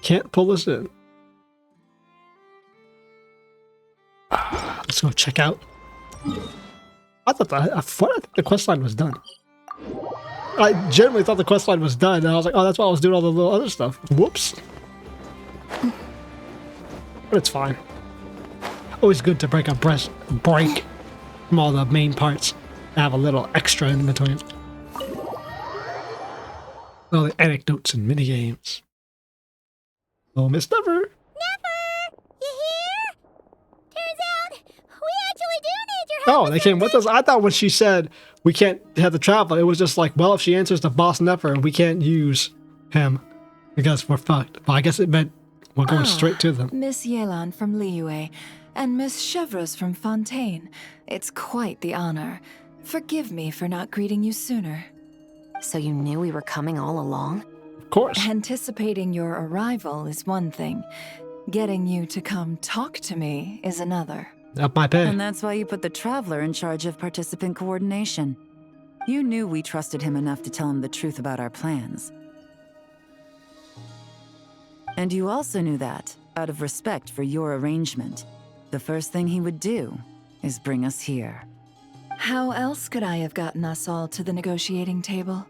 Can't pull us in. Let's go check out. I thought the quest line was done. I generally thought the quest line was done, and I was like, oh, that's why I was doing all the little other stuff. Whoops. But it's fine. Always good to break from all the main parts. Have a little extra in between. All the anecdotes and minigames. Oh, Miss Nefer! Nefer! You here? Turns out, we actually do need your help. Oh, they came with us? I thought when she said we can't have the Traveler, it was just like, well, if she answers to Boss Nefer, we can't use him because we're fucked. Well, I guess it meant we're going straight to them. Miss Yelan from Liyue and Miss Chevreuse from Fontaine. It's quite the honor. Forgive me for not greeting you sooner. So you knew we were coming all along? Of course. Anticipating your arrival is one thing. Getting you to come talk to me is another. Up my pay. And that's why you put the Traveler in charge of participant coordination. You knew we trusted him enough to tell him the truth about our plans. And you also knew that, out of respect for your arrangement, the first thing he would do is bring us here. How else could I have gotten us all to the negotiating table?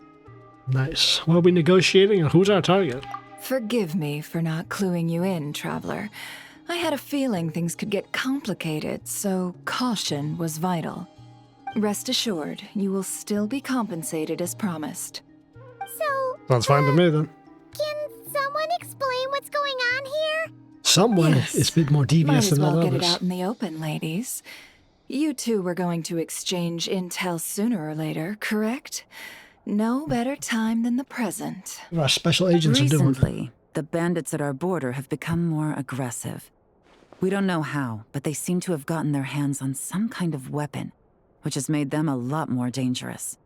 Nice. What are we negotiating and who's our target? Forgive me for not cluing you in, Traveler. I had a feeling things could get complicated, so caution was vital. Rest assured, you will still be compensated as promised. So, Sounds fine to me then. can someone explain what's going on here? Someone Yes. is a bit more Might devious as than well all get it others. out in the open, ladies. You two were going to exchange intel sooner or later, correct? No better time than the present. Our special agents are doing. Recently, the bandits at our border have become more aggressive. We don't know how, but they seem to have gotten their hands on some kind of weapon, which has made them a lot more dangerous.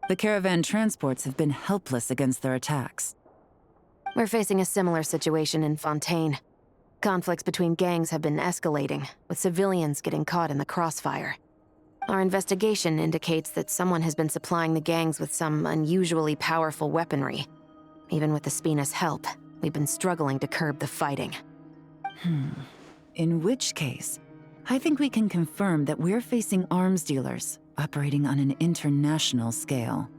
The caravan transports have been helpless against their attacks. We're facing a similar situation in Fontaine. Conflicts between gangs have been escalating, with civilians getting caught in the crossfire. Our investigation indicates that someone has been supplying the gangs with some unusually powerful weaponry. Even with the Spina's help, we've been struggling to curb the fighting. In which case, I think we can confirm that we're facing arms dealers operating on an international scale.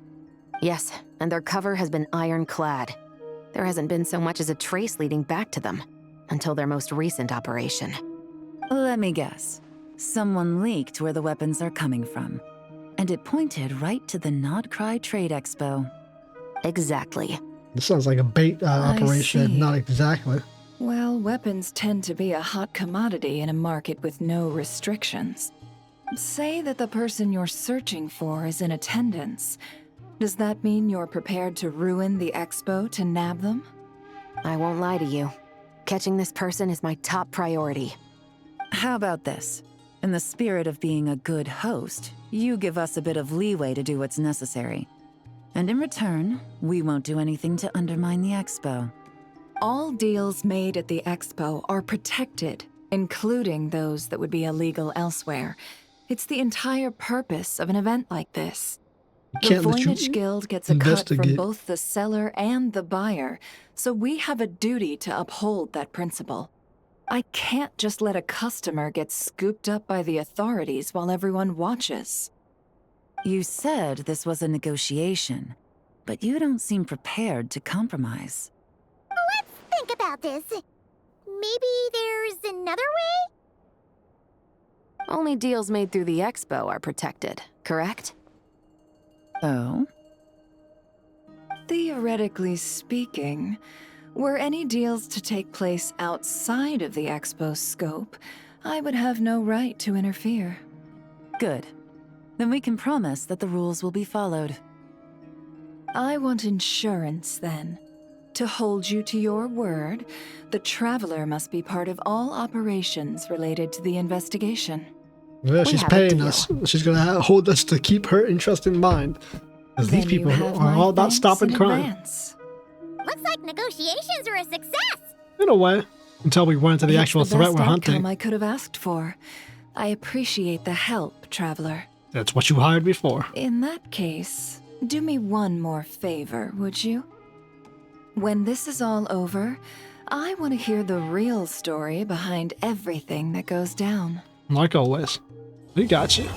Yes, and their cover has been ironclad. There hasn't been so much as a trace leading back to them, until their most recent operation. Let me guess. Someone leaked where the weapons are coming from, and it pointed right to the Nod-Krai Trade Expo. Exactly. This sounds like a bait operation, see. not exactly. Well, weapons tend to be a hot commodity in a market with no restrictions. Say that the person you're searching for is in attendance. Does that mean you're prepared to ruin the expo to nab them? I won't lie to you. Catching this person is my top priority. How about this? In the spirit of being a good host, you give us a bit of leeway to do what's necessary. And in return, we won't do anything to undermine the expo. All deals made at the expo are protected, including those that would be illegal elsewhere. It's the entire purpose of an event like this. The Can't let you Voynich Guild gets a cut from investigate. both the seller and the buyer, so we have a duty to uphold that principle. I can't just let a customer get scooped up by the authorities while everyone watches. You said this was a negotiation, but you don't seem prepared to compromise. Let's think about this. Maybe there's another way? Only deals made through the expo are protected, correct? Oh? Theoretically speaking, Were any deals to take place outside of the expo's scope, I would have no right to interfere. Good. Then we can promise that the rules will be followed. I want insurance, then. To hold you to your word, the Traveler must be part of all operations related to the investigation. Yeah, she's paying us. She's gonna hold us to keep her interest in mind. Because these people are all about stopping crime. Looks like negotiations are a success. In a way. Until we run into the actual threat we're hunting. I could have asked for. I appreciate the help, Traveler. That's what you hired me for. In that case, do me one more favor, would you? When this is all over, I want to hear the real story behind everything that goes down. Like always. We got you.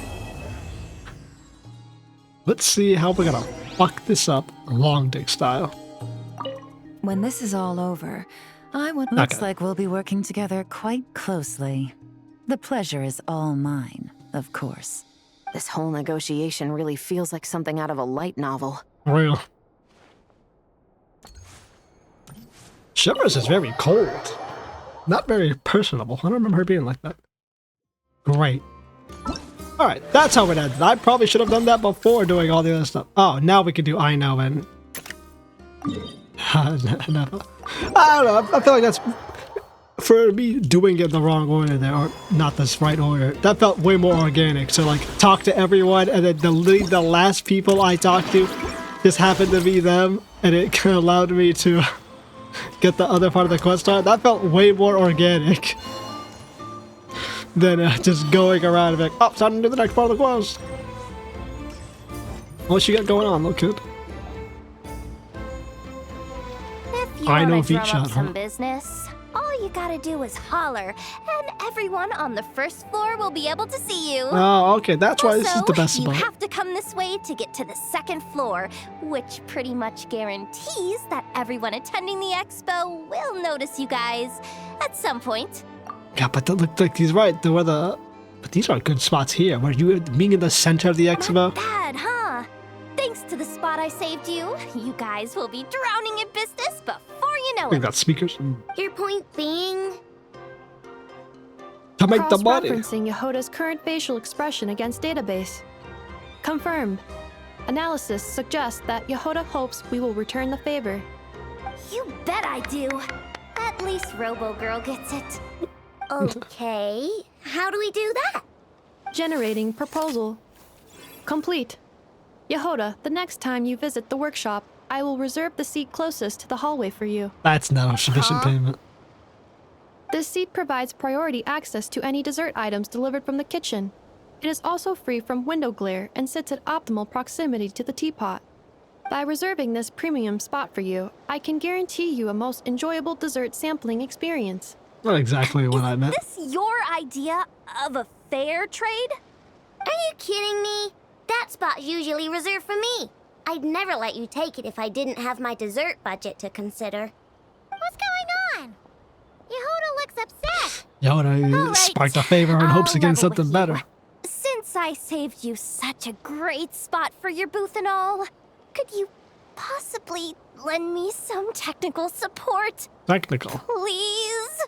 Let's see how we're gonna fuck this up long dick style. When this is all over, I want... Looks like we'll be working together quite closely. The pleasure is all mine, of course. This whole negotiation really feels like something out of a light novel. Real. Chevreuse is very cold. Not very personable. I don't remember her being like that. Great. Alright, that's how it ended. I probably should have done that before doing all the other stuff. Oh, now we can do Aino and... Never. I don't know, I feel like that's... For me doing it the wrong order there, or not this right order, that felt way more organic. So like, talk to everyone, and then the last people I talked to just happened to be them, and it kind of allowed me to get the other part of the quest started. That felt way more organic than just going around and being like, oh, it's time to do the next part of the quest. What you got going on, little kid? If you I know want to feet drum up shot, some huh? business, all you gotta do is holler, and everyone on the first floor will be able to see you. Oh, okay, that's why this is the best you spot. have to come this way to get to the second floor, which pretty much guarantees that everyone attending the expo will notice you guys at some point. Yeah, but that looked like he's right. There were the... But these are good spots here. Were you being in the center of the expo? Not bad, huh? Thanks to the spot I saved you, you guys will be drowning in business before you know We it. got speakers. Your point being? To make the money. Cross-referencing Jahoda's current facial expression against database. Confirmed. Analysis suggests that Jahoda hopes we will return the favor. You bet I do. At least Robo-Girl gets it. Okay, how do we do that? Generating proposal. Complete. Jahoda, the next time you visit the workshop, I will reserve the seat closest to the hallway for you. That's not sufficient payment. This seat provides priority access to any dessert items delivered from the kitchen. It is also free from window glare and sits at optimal proximity to the teapot. By reserving this premium spot for you, I can guarantee you a most enjoyable dessert sampling experience. Not exactly what I meant. Is this your idea of a fair trade? Are you kidding me? That spot's usually reserved for me. I'd never let you take it if I didn't have my dessert budget to consider. What's going on? Yehoda looks upset. Yoda sparked a favor and hopes to get something better. Since I saved you such a great spot for your booth and all, could you possibly lend me some technical support? Technical. Please?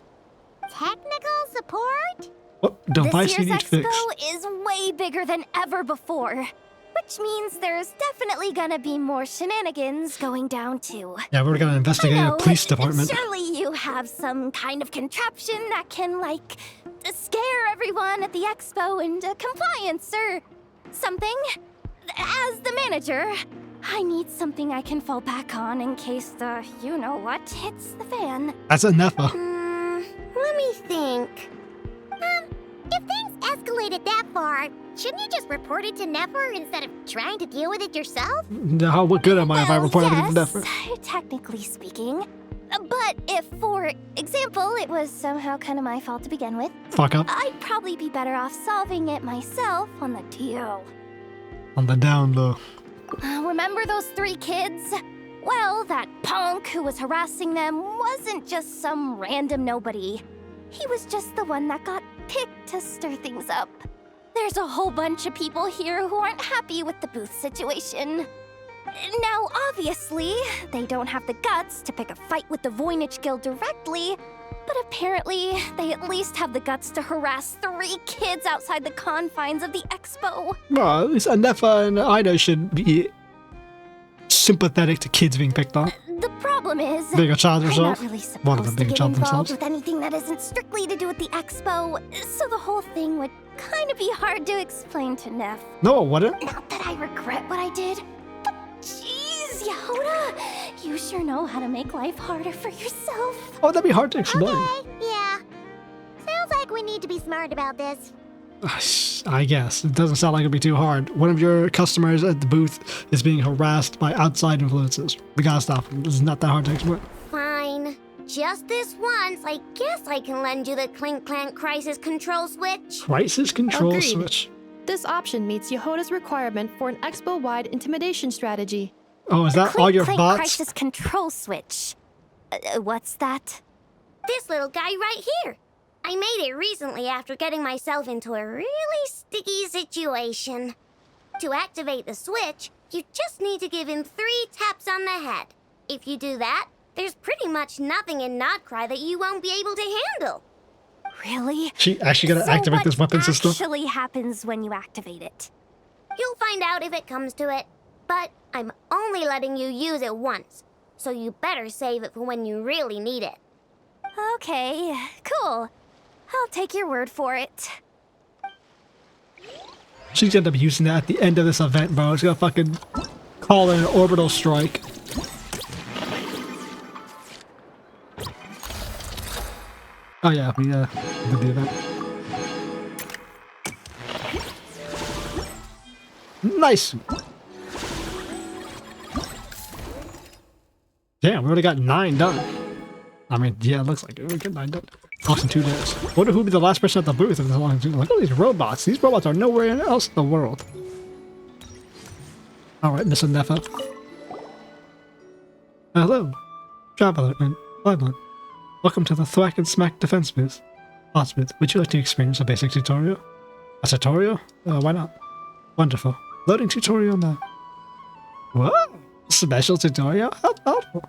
Technical support? What device This you year's need expo fixed? is way bigger than ever before, which means there's definitely gonna be more shenanigans going down too. Yeah, we're gonna investigate a police department. Surely you have some kind of contraption that can, like, scare everyone at the expo into compliance or something. As the manager, I need something I can fall back on in case the you-know-what hits the fan. That's a Nefa. Let me think. If things escalated that far, shouldn't you just report it to Nefer instead of trying to deal with it yourself? How good am I if I report everything to Nefer? Technically speaking. But if, for example, it was somehow kind of my fault to begin with, Fuck up. I'd probably be better off solving it myself on the DL. On the down low. Remember those 3 kids? Well, that punk who was harassing them wasn't just some random nobody. He was just the one that got picked to stir things up. There's a whole bunch of people here who aren't happy with the booth situation. Now, obviously, they don't have the guts to pick a fight with the Voynich Guild directly, but apparently, they at least have the guts to harass 3 kids outside the confines of the expo. Well, at least Ineffa and Aino should be sympathetic to kids being picked on. The problem is, being a child I'm yourself? not really One of supposed them to being a get child involved themselves? with anything that isn't strictly to do with the expo, so the whole thing would kind of be hard to explain to Neff. No, it wouldn't. Not that I regret what I did, but jeez, Jahoda, you sure know how to make life harder for yourself. Oh, that'd be hard to explain. Okay, yeah. Sounds like we need to be smart about this. I guess. It doesn't sound like it'd be too hard. One of your customers at the booth is being harassed by outside influences. We gotta stop him. This is not that hard to explain. Fine. Just this once, I guess I can lend you the Clink Clank Crisis Control Switch. Crisis Control Agreed. Switch. This option meets Jahoda's requirement for an expo-wide intimidation strategy. Oh, is that all your Clink bots? Crisis Control Switch. What's that? This little guy right here. I made it recently after getting myself into a really sticky situation. To activate the switch, you just need to give him 3 taps on the head. If you do that, there's pretty much nothing in Nod-Krai that you won't be able to handle. Really? She actually gotta activate this weapon system? What actually happens when you activate it? You'll find out if it comes to it, but I'm only letting you use it once, so you better save it for when you really need it. Okay, cool. I'll take your word for it. She's gonna be using that at the end of this event, bro. She's gonna fucking call in an orbital strike. Oh yeah, we can do that. Nice! Damn, we already got 9 done. I mean, yeah, it looks like it. We got 9 done. Lost in 2 days. Wonder who'll be the last person at the booth if it's long. Look at these robots. These robots are nowhere else in the world. Alright, Miss Ineffa. Hello, Traveler and Liben. Welcome to the Thwack and Smack Defense booth. Boss booth, would you like to experience a basic tutorial? A tutorial? Why not? Wonderful. Loading tutorial now. What? Special tutorial? How thoughtful.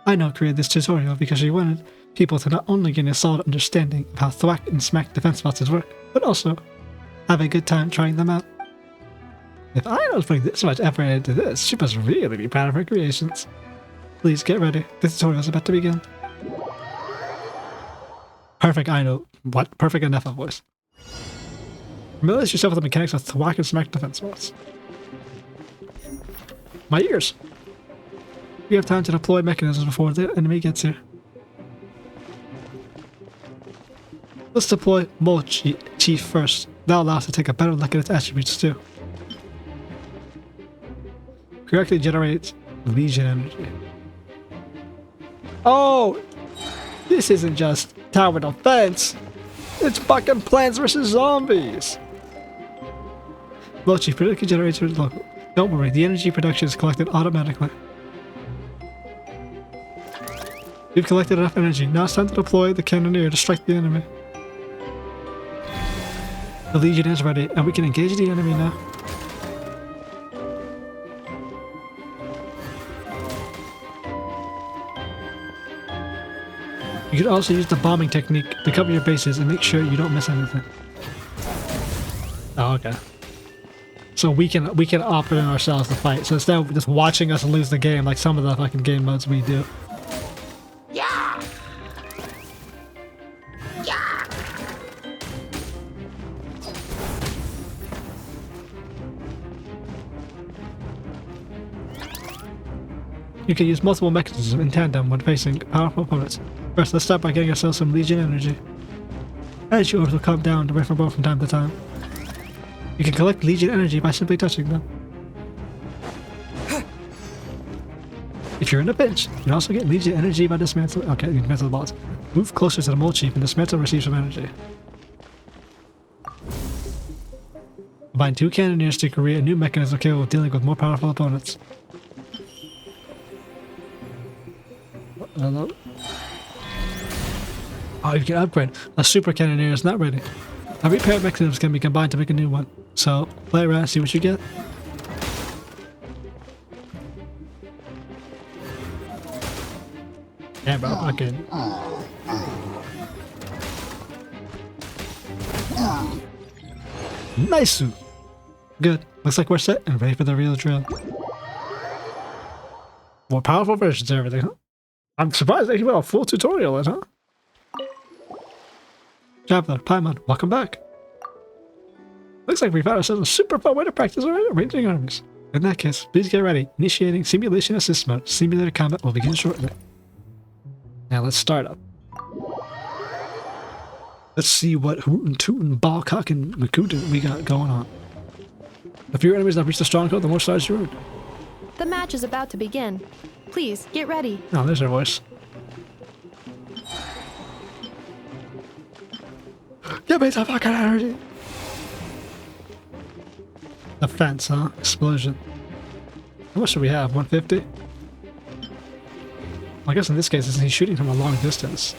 Aino created this tutorial because she wanted people to not only gain a solid understanding of how Thwack and Smack defense boxes work, but also have a good time trying them out. If Aino's putting this much effort into this, she must really be proud of her creations. Please get ready. The tutorial is about to begin. Perfect Aino. What? Perfect Ineffa voice. Familiarize yourself with the mechanics of Thwack and Smack defense bots. My ears! We have time to deploy mechanisms before the enemy gets here. Let's deploy Chief first. That allows us to take a better look at its attributes too. Correctly generate Legion energy. Oh! This isn't just tower defense! It's fucking Plants vs. Zombies! Chief predictably generates local. Don't worry, the energy production is collected automatically. We've collected enough energy. Now it's time to deploy the cannoneer to strike the enemy. The Legion is ready, and we can engage the enemy now. You can also use the bombing technique to cover your bases and make sure you don't miss anything. Oh, okay. So we can opt in ourselves to fight. So instead of just watching us lose the game like some of the fucking game modes we do. Yeah! Yeah! You can use multiple mechanisms in tandem when facing powerful opponents. First, let's start by getting ourselves some Legion energy. Energy orbs will come down away from both from time to time. You can collect Legion energy by simply touching them. If you're in a pinch, you can also get Legion energy by dismantling. Okay, you dismantle the boss. Move closer to the Mole Chief and dismantle and receive some energy. Combine 2 cannoneers to create a new mechanism capable of dealing with more powerful opponents. Hello? Oh, you can upgrade. A super cannoneer is not ready. A repair mechanism can be combined to make a new one. So, play around, see what you get. Yeah, bro, fucking. Nice. Good. Looks like we're set and ready for the real drill. More powerful versions of everything, huh? I'm surprised they went a full tutorial in, huh? Traveler, Paimon, welcome back. Looks like we found ourselves a super fun way to practice our arranging armies. In that case, please get ready. Initiating simulation assist mode. Simulator combat will begin shortly. Now let's start up. Let's see what hootin' tootin' ballcock and makootin we got going on. The fewer enemies that reach the stronghold, the more stars you earn. The match is about to begin. Please, get ready. Oh, there's her voice. Give me some fucking energy! Defense, huh? Explosion. How much do we have? 150? Well, I guess in this case, he's shooting from a long distance.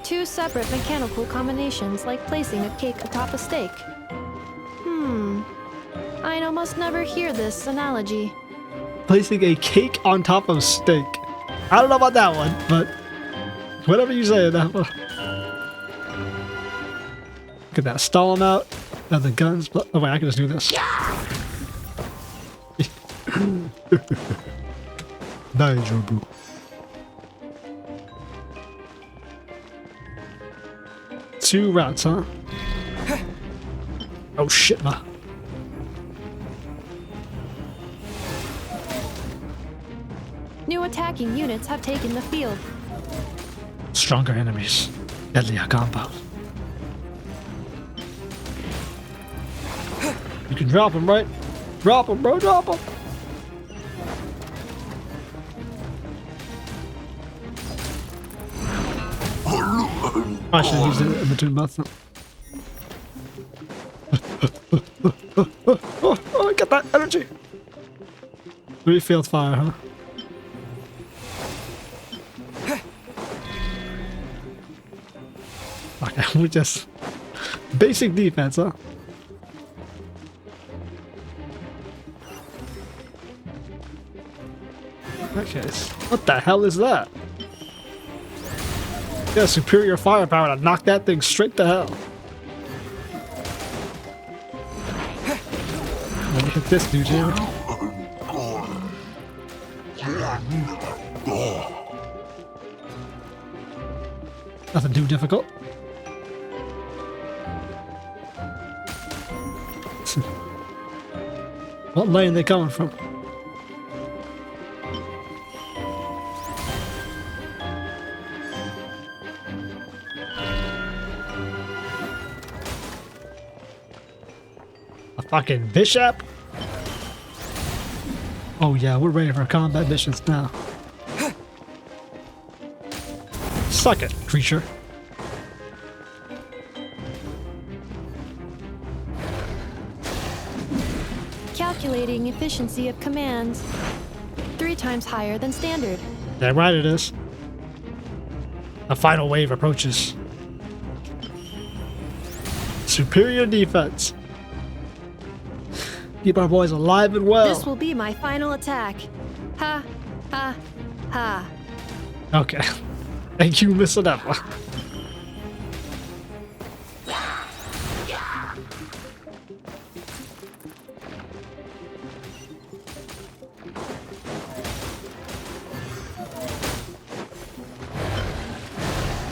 Two separate mechanical combinations, like placing a cake atop a steak. Aino must never hear this analogy. Placing a cake on top of steak. I don't know about that one, but whatever you say, that one. Look at that. Stall him out. Now the guns. Oh, wait, I can just do this. Daijobu. Two routes, huh? Oh shit, ma. New attacking units have taken the field. Stronger enemies. Deadlier compound. You can drop him, right? Drop him, bro, drop him! I should have used it in between both. Oh, get that energy! Three field fire, huh? Okay, we just... Basic defense, huh? Okay, what the hell is that? Yeah, superior firepower to knock that thing straight to hell. Let me hit this dude here. Nothing too difficult. What lane are they coming from? A fucking bishop? Oh yeah, we're ready for combat missions now. Suck it, creature. Calculating efficiency of commands. 3 times higher than standard. Yeah, right it is. A final wave approaches. Superior defense. Keep our boys alive and well. This will be my final attack. Ha, ha, ha. Okay. Thank you, Miss Ineffa.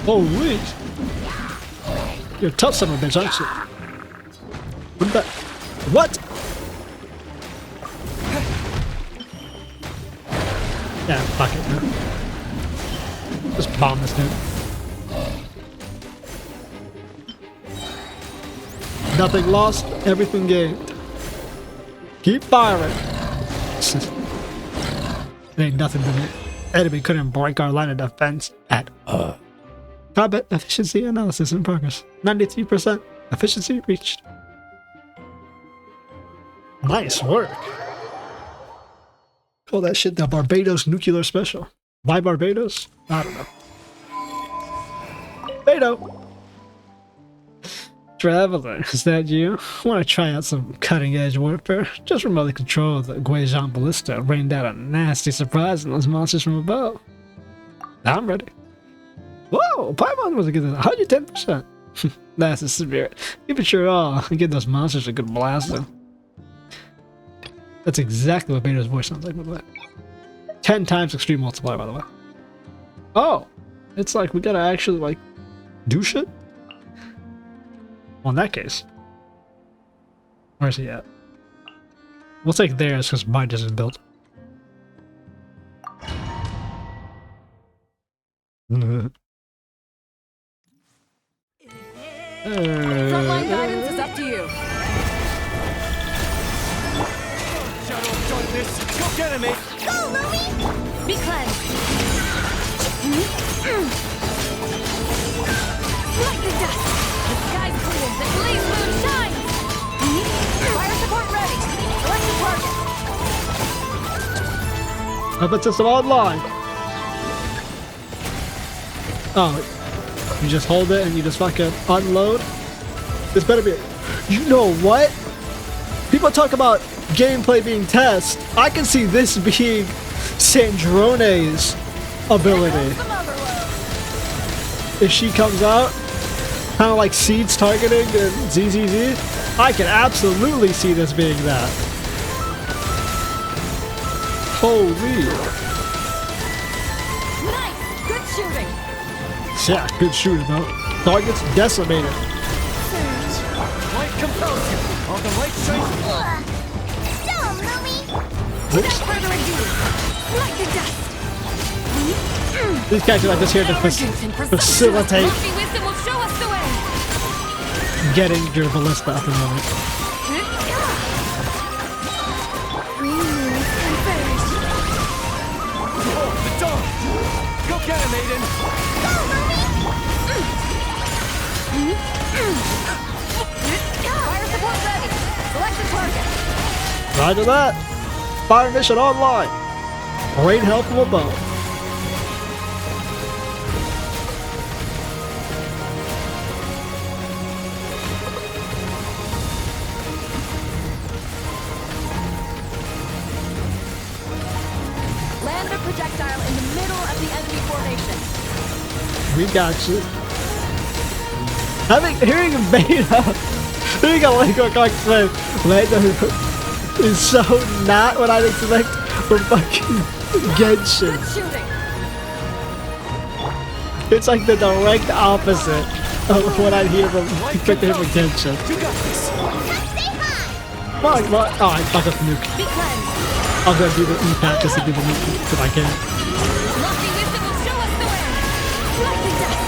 Holy! You're a tough son of a bitch, aren't you? What the? What? Yeah, fuck it, man. Just bomb this dude. Nothing lost, everything gained. Keep firing. It ain't nothing to me. Enemy couldn't break our line of defense at all. Combat efficiency analysis in progress. 93% efficiency reached. Nice work. Call that shit the Barbados Nuclear Special. Why Barbados? I don't know. Beidou! Traveler, is that you? I want to try out some cutting-edge warfare. Just remotely control the Guizhang Ballista and rained out a nasty surprise on those monsters from above. I'm ready. Whoa! Paimon was a good 110%. That's the spirit. Keep it your all and give those monsters a good blasting. That's exactly what Beidou's voice sounds like, by the way. 10 times extreme multiplier, by the way. Oh! It's like we gotta actually, like, do shit? Well, in that case. Where's he at? We'll take theirs because mine isn't built. Frontline guidance is up to you. Shadow of darkness, go get him, mate! Go, Lumi! Be cleansed. Light the dust! The sky's clear. The blaze moon shines. Fire support ready. Select the target. Up it's system online. Oh, you just hold it and you just fucking unload. This better be. You know what? People talk about gameplay being test. I can see this being Sandrone's ability. If she comes out, kind of like Seeds targeting and ZZZ, I can absolutely see this being that. Holy. Nice. Good shooting. Yeah, good shooting, though. Target's decimated. Light compels you. All the light shines. Dumb, Lumi! Oops. Without further ado, light the dust! These guys are like just here to facilitate Lucky wisdom will show us the way. getting your ballista up and running. Oh, the dawn! Go get him, Aiden! Fire support ready. Select the target. Roger that. Fire mission online. Rain hell from above. Land a projectile in the middle of the enemy formation. We got you. Hearing hearing a Lego cock say Lando is so not what I'd expect from fucking Genshin. Good shooting. It's like the direct opposite of what I'd hear from expecting from Genshin. You got this! Fuck, what? Oh, I fucked up the nuke. Be cleansed. I'm gonna do the impact just to do the nuke if I can. Lucky wisdom will show us the way. Light the dust!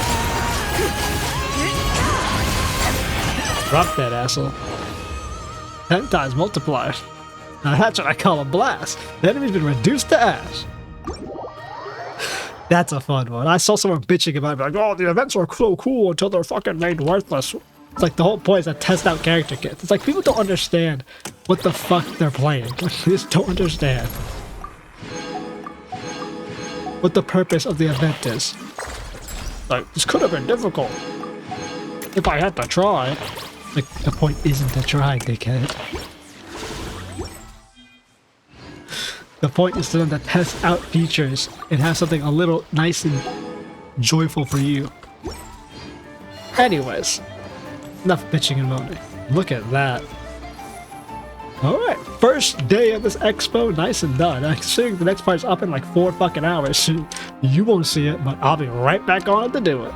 Drop that asshole. 10 times multiplier. Now that's what I call a blast. The enemy's been reduced to ash. That's a fun one. I saw someone bitching about it, like, oh, the events were so cool until they're fucking made worthless. It's like the whole point is to test out character kits. It's like people don't understand what the fuck they're playing. They just don't understand what the purpose of the event is. Like, this could have been difficult if I had to try. Like, the point isn't to try, dickhead. The point is to test out features and have something a little nice and joyful for you. Anyways, enough bitching and moaning. Look at that. Alright, first day of this expo, nice and done. I'm assuming the next part's up in like 4 fucking hours. You won't see it, but I'll be right back on it to do it.